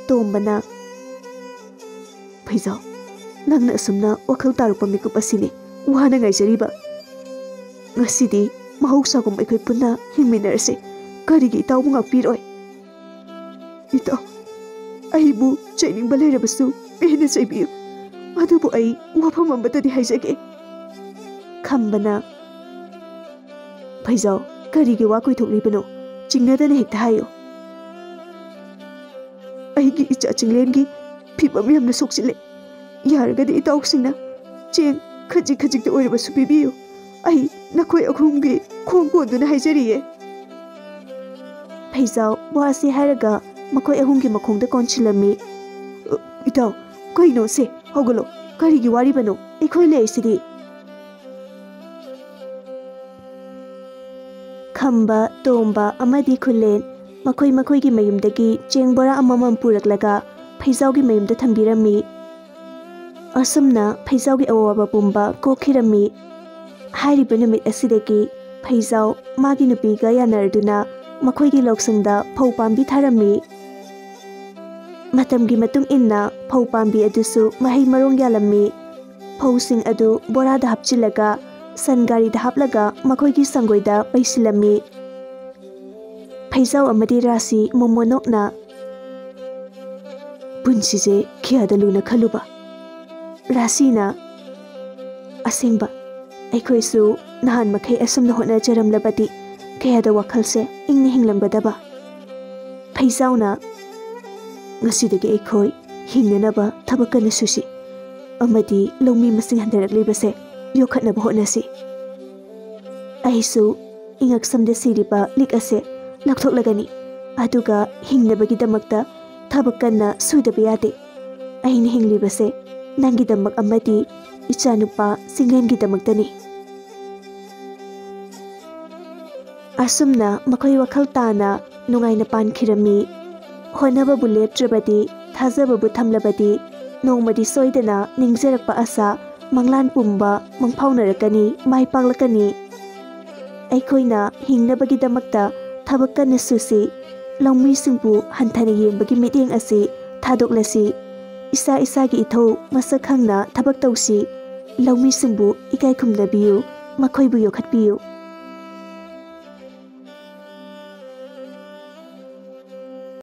ꯇꯣꯝꯕꯅ ꯐꯩꯖꯥꯎ, ꯅꯪꯅ ꯑꯁꯨꯝꯅ ꯋꯥꯈꯜ ꯇꯥꯔꯛꯄ ꯃꯤꯀꯨꯞ ꯑꯁꯤꯅꯤ ꯋꯥꯅ ꯉꯥꯏꯖꯔꯤꯕ꯫ ꯉꯁꯤꯗꯤ ꯃꯍꯧꯁꯥꯒꯨꯝ ꯑꯩꯈꯣꯏ ꯄꯨꯟꯅ ꯍꯤꯡꯃꯤꯟꯅꯔꯁꯤ, ꯀꯔꯤꯒꯤ ꯏꯇꯥꯎꯕꯨ ꯉꯥꯛꯄꯤꯔꯣꯏ? ꯏꯇꯥꯎ, ꯑꯩꯕꯨ ꯆꯩꯅꯤꯡꯕ ꯂꯩꯔꯕꯁꯨ ꯄꯦꯟꯅ ꯆꯩꯕꯤꯌꯨ, ꯑꯗꯨꯕꯨ ꯑꯩ ꯋꯥꯐꯝ ꯑꯃꯇꯗꯤ ꯍꯥꯏꯖꯒꯦ꯫ ꯈꯝꯕꯅ ꯐꯩꯖꯥꯎ, ꯀꯔꯤꯒꯤ ꯋꯥ ꯀꯣꯏꯊꯣꯛꯂꯤꯕꯅꯣ? ꯆꯤꯡꯅꯗꯅ ꯍꯦꯛꯇ ꯍꯥꯏꯌꯨ꯫ ꯑꯩꯒꯤ ꯏꯆꯥ ꯆꯤꯡꯂꯦꯟꯒꯤ ꯐꯤꯕꯝ ꯌꯥꯝꯅ ꯁꯣꯛꯆꯤꯜꯂꯦ, ꯌꯥꯔꯒꯗꯤ ꯏꯇꯥꯎꯁꯤꯡꯅ ꯆꯦꯡ ꯈꯖꯤꯛ ꯈꯖꯤꯛꯇ ꯑꯣꯏꯔꯕꯁꯨ ꯄꯤꯕꯤꯌꯨ, ꯑꯩ ꯅꯈꯣꯏ ꯑꯍꯨꯝꯒꯤ ꯈꯣꯡ ꯀꯣꯟꯗꯨꯅ ꯍꯥꯏꯖꯔꯤꯌꯦ꯫ ꯐꯩꯖꯥꯎ ꯋꯥꯁꯤ ꯍꯥꯏꯔꯒ ꯃꯈꯣꯏ ꯑꯍꯨꯝꯒꯤ ꯃꯈꯣꯡꯗ ꯀꯣꯟꯁꯤꯜꯂꯝꯃꯤ꯫ ꯏꯇꯥꯎ, ꯀꯩꯅꯣ ꯁꯦ? ꯍꯧꯒꯠꯂꯣ, ꯀꯔꯤꯒꯤ ꯋꯥꯔꯤꯕꯅꯣ? ꯑꯩꯈꯣꯏ ꯂꯩꯔꯤꯁꯤꯗꯤ꯫ ꯈꯝꯕ, ꯇꯣꯝꯕ ꯑꯃꯗꯤ ꯈꯨꯂꯦꯟ ꯃꯈꯣꯏ ꯃꯈꯣꯏꯒꯤ ꯃꯌꯨꯝꯗꯒꯤ ꯆꯦꯡ ꯕꯣꯔꯥ ꯑꯃꯃꯝ ꯄꯨꯔꯛꯂꯒ ꯐꯩꯖꯥꯎꯒꯤ ꯃꯌꯨꯝꯗ ꯊꯝꯕꯤꯔꯝꯃꯤ꯫ ꯑꯁꯨꯝꯅ ꯐꯩꯖꯥꯎꯒꯤ ꯑꯋꯥꯕ ꯄꯨꯝꯕ ꯀꯣꯛꯈꯤꯔꯝꯃꯤ꯫ ꯍꯥꯏꯔꯤꯕ ꯅꯨꯃꯤꯠ ꯑꯁꯤꯗꯒꯤ ꯐꯩꯖꯥꯎ ꯃꯥꯒꯤ ꯅꯨꯄꯤꯒ ꯌꯥꯅꯔꯗꯨꯅ ꯃꯈꯣꯏꯒꯤ ꯂꯧꯁꯪꯗ ꯐꯧ ꯄꯥꯝꯕꯤ ꯊꯥꯔꯝꯃꯤ꯫ ꯃꯇꯝꯒꯤ ꯃꯇꯨꯡ ꯏꯟꯅ ꯐꯧ ꯄꯥꯝꯕꯤ ꯑꯗꯨꯁꯨ ꯃꯍꯩ ꯃꯔꯣꯡ ꯌꯥꯜꯂꯝꯃꯤ꯫ ꯐꯧꯁꯤꯡ ꯑꯗꯨ ꯕꯣꯔꯥꯗ ꯍꯥꯞꯆꯤꯜꯂꯒ ꯁꯟ ꯒꯥꯔꯤꯗ ꯍꯥꯞꯂꯒ ꯃꯈꯣꯏꯒꯤ ꯁꯪꯒꯣꯏꯗ ꯄꯩꯁꯤꯜꯂꯝꯃꯤ꯫ ꯐꯩꯖꯥꯎ ꯑꯃꯗꯤ ꯔꯥꯁꯤ ꯃꯣꯃꯣꯅꯣꯛꯅ ꯄꯨꯟꯁꯤꯁꯦ ꯀꯌꯥꯗ ꯂꯨꯅ ꯈꯜꯂꯨꯕ꯫ ꯔꯥꯁꯤꯅ ꯑꯁꯦꯡꯕ ꯑꯩꯈꯣꯏꯁꯨ ꯅꯍꯥꯟ ꯃꯈꯩ ꯑꯁꯨꯝꯅ ꯍꯣꯠꯅꯖꯔꯝꯂꯕꯗꯤ ꯀꯌꯥꯗ ꯋꯥꯈꯜꯁꯦ ꯏꯪꯅ ꯍꯤꯡꯂꯝꯒꯗꯕ꯫ ꯐꯩꯖꯥꯎꯅ ꯉꯁꯤꯗꯒꯤ ꯑꯩꯈꯣꯏ ꯍꯤꯡꯅꯅꯕ ꯊꯕꯛ ꯀꯟꯅ ꯁꯨꯁꯤ, ꯑꯃꯗꯤ ꯂꯧꯃꯤ ꯃꯁꯤꯡ ꯍꯟꯊꯔꯛꯂꯤꯕꯁꯦ ꯌꯣꯛꯈꯠꯅꯕ ꯍꯣꯠꯅꯁꯤ꯫ ꯑꯩꯁꯨ ꯏꯉꯛꯁꯝꯗ ꯁꯤꯔꯤꯕ ꯂꯤꯛ ꯑꯁꯦ ꯂꯧꯊꯣꯛꯂꯒꯅꯤ, ꯑꯗꯨꯒ ꯍꯤꯡꯅꯕꯒꯤꯗꯃꯛꯇ ꯊꯕꯛ ꯀꯟꯅ ꯁꯨꯗꯕ ꯌꯥꯗꯦ꯫ ꯑꯩꯅ ꯍꯤꯡꯂꯤꯕꯁꯦ ꯅꯪꯒꯤꯗꯃꯛ ꯑꯃꯗꯤ ꯏꯆꯥꯅꯨꯄꯥ ꯆꯤꯡꯂꯦꯟꯒꯤꯗꯃꯛꯇꯅꯤ꯫ ꯑꯁꯨꯝꯅ ꯃꯈꯣꯏ ꯋꯥꯈꯜ ꯇꯥꯅ ꯅꯨꯡꯉꯥꯏꯅ ꯄꯥꯟꯈꯤꯔꯝꯃꯤ꯫ ꯍꯣꯠꯅꯕꯕꯨ ꯂꯦꯞꯇ꯭ꯔꯕꯗꯤ, ꯊꯥꯖꯕꯕꯨ ꯊꯝꯂꯕꯗꯤ ꯅꯣꯡꯃꯗꯤ ꯁꯣꯏꯗꯅ ꯅꯤꯡꯖꯔꯛꯄ ꯑꯁꯥ ꯃꯪꯂꯥꯟ ꯄꯨꯝꯕ ꯃꯪꯐꯥꯎꯅꯔꯛꯀꯅꯤ, ꯃꯥꯏ ꯄꯥꯛꯂꯛꯀꯅꯤ꯫ ꯑꯩꯈꯣꯏꯅ ꯍꯤꯡꯅꯕꯒꯤꯗꯃꯛꯇ ꯊꯕꯛ ꯀꯟꯅ ꯁꯨꯁꯤ, ꯂꯧꯃꯤꯁꯤꯡꯕꯨ ꯍꯟꯊꯅ ꯌꯦꯡꯕꯒꯤ ꯃꯤꯠꯌꯦꯡ ꯑꯁꯤ ꯊꯥꯗꯣꯛꯂꯁꯤ, ꯏꯁꯥ ꯏꯁꯥꯒꯤ ꯏꯊꯧ ꯃꯁꯛ ꯈꯪꯅ ꯊꯕꯛ ꯇꯧꯁꯤ, ꯂꯧꯃꯤꯁꯤꯡꯕꯨ ꯏꯀꯥꯏ ꯈꯨꯝꯅꯕꯤꯌꯨ, ꯃꯈꯣꯏꯕꯨ ꯌꯣꯛꯈꯠꯄꯤꯌꯨ꯫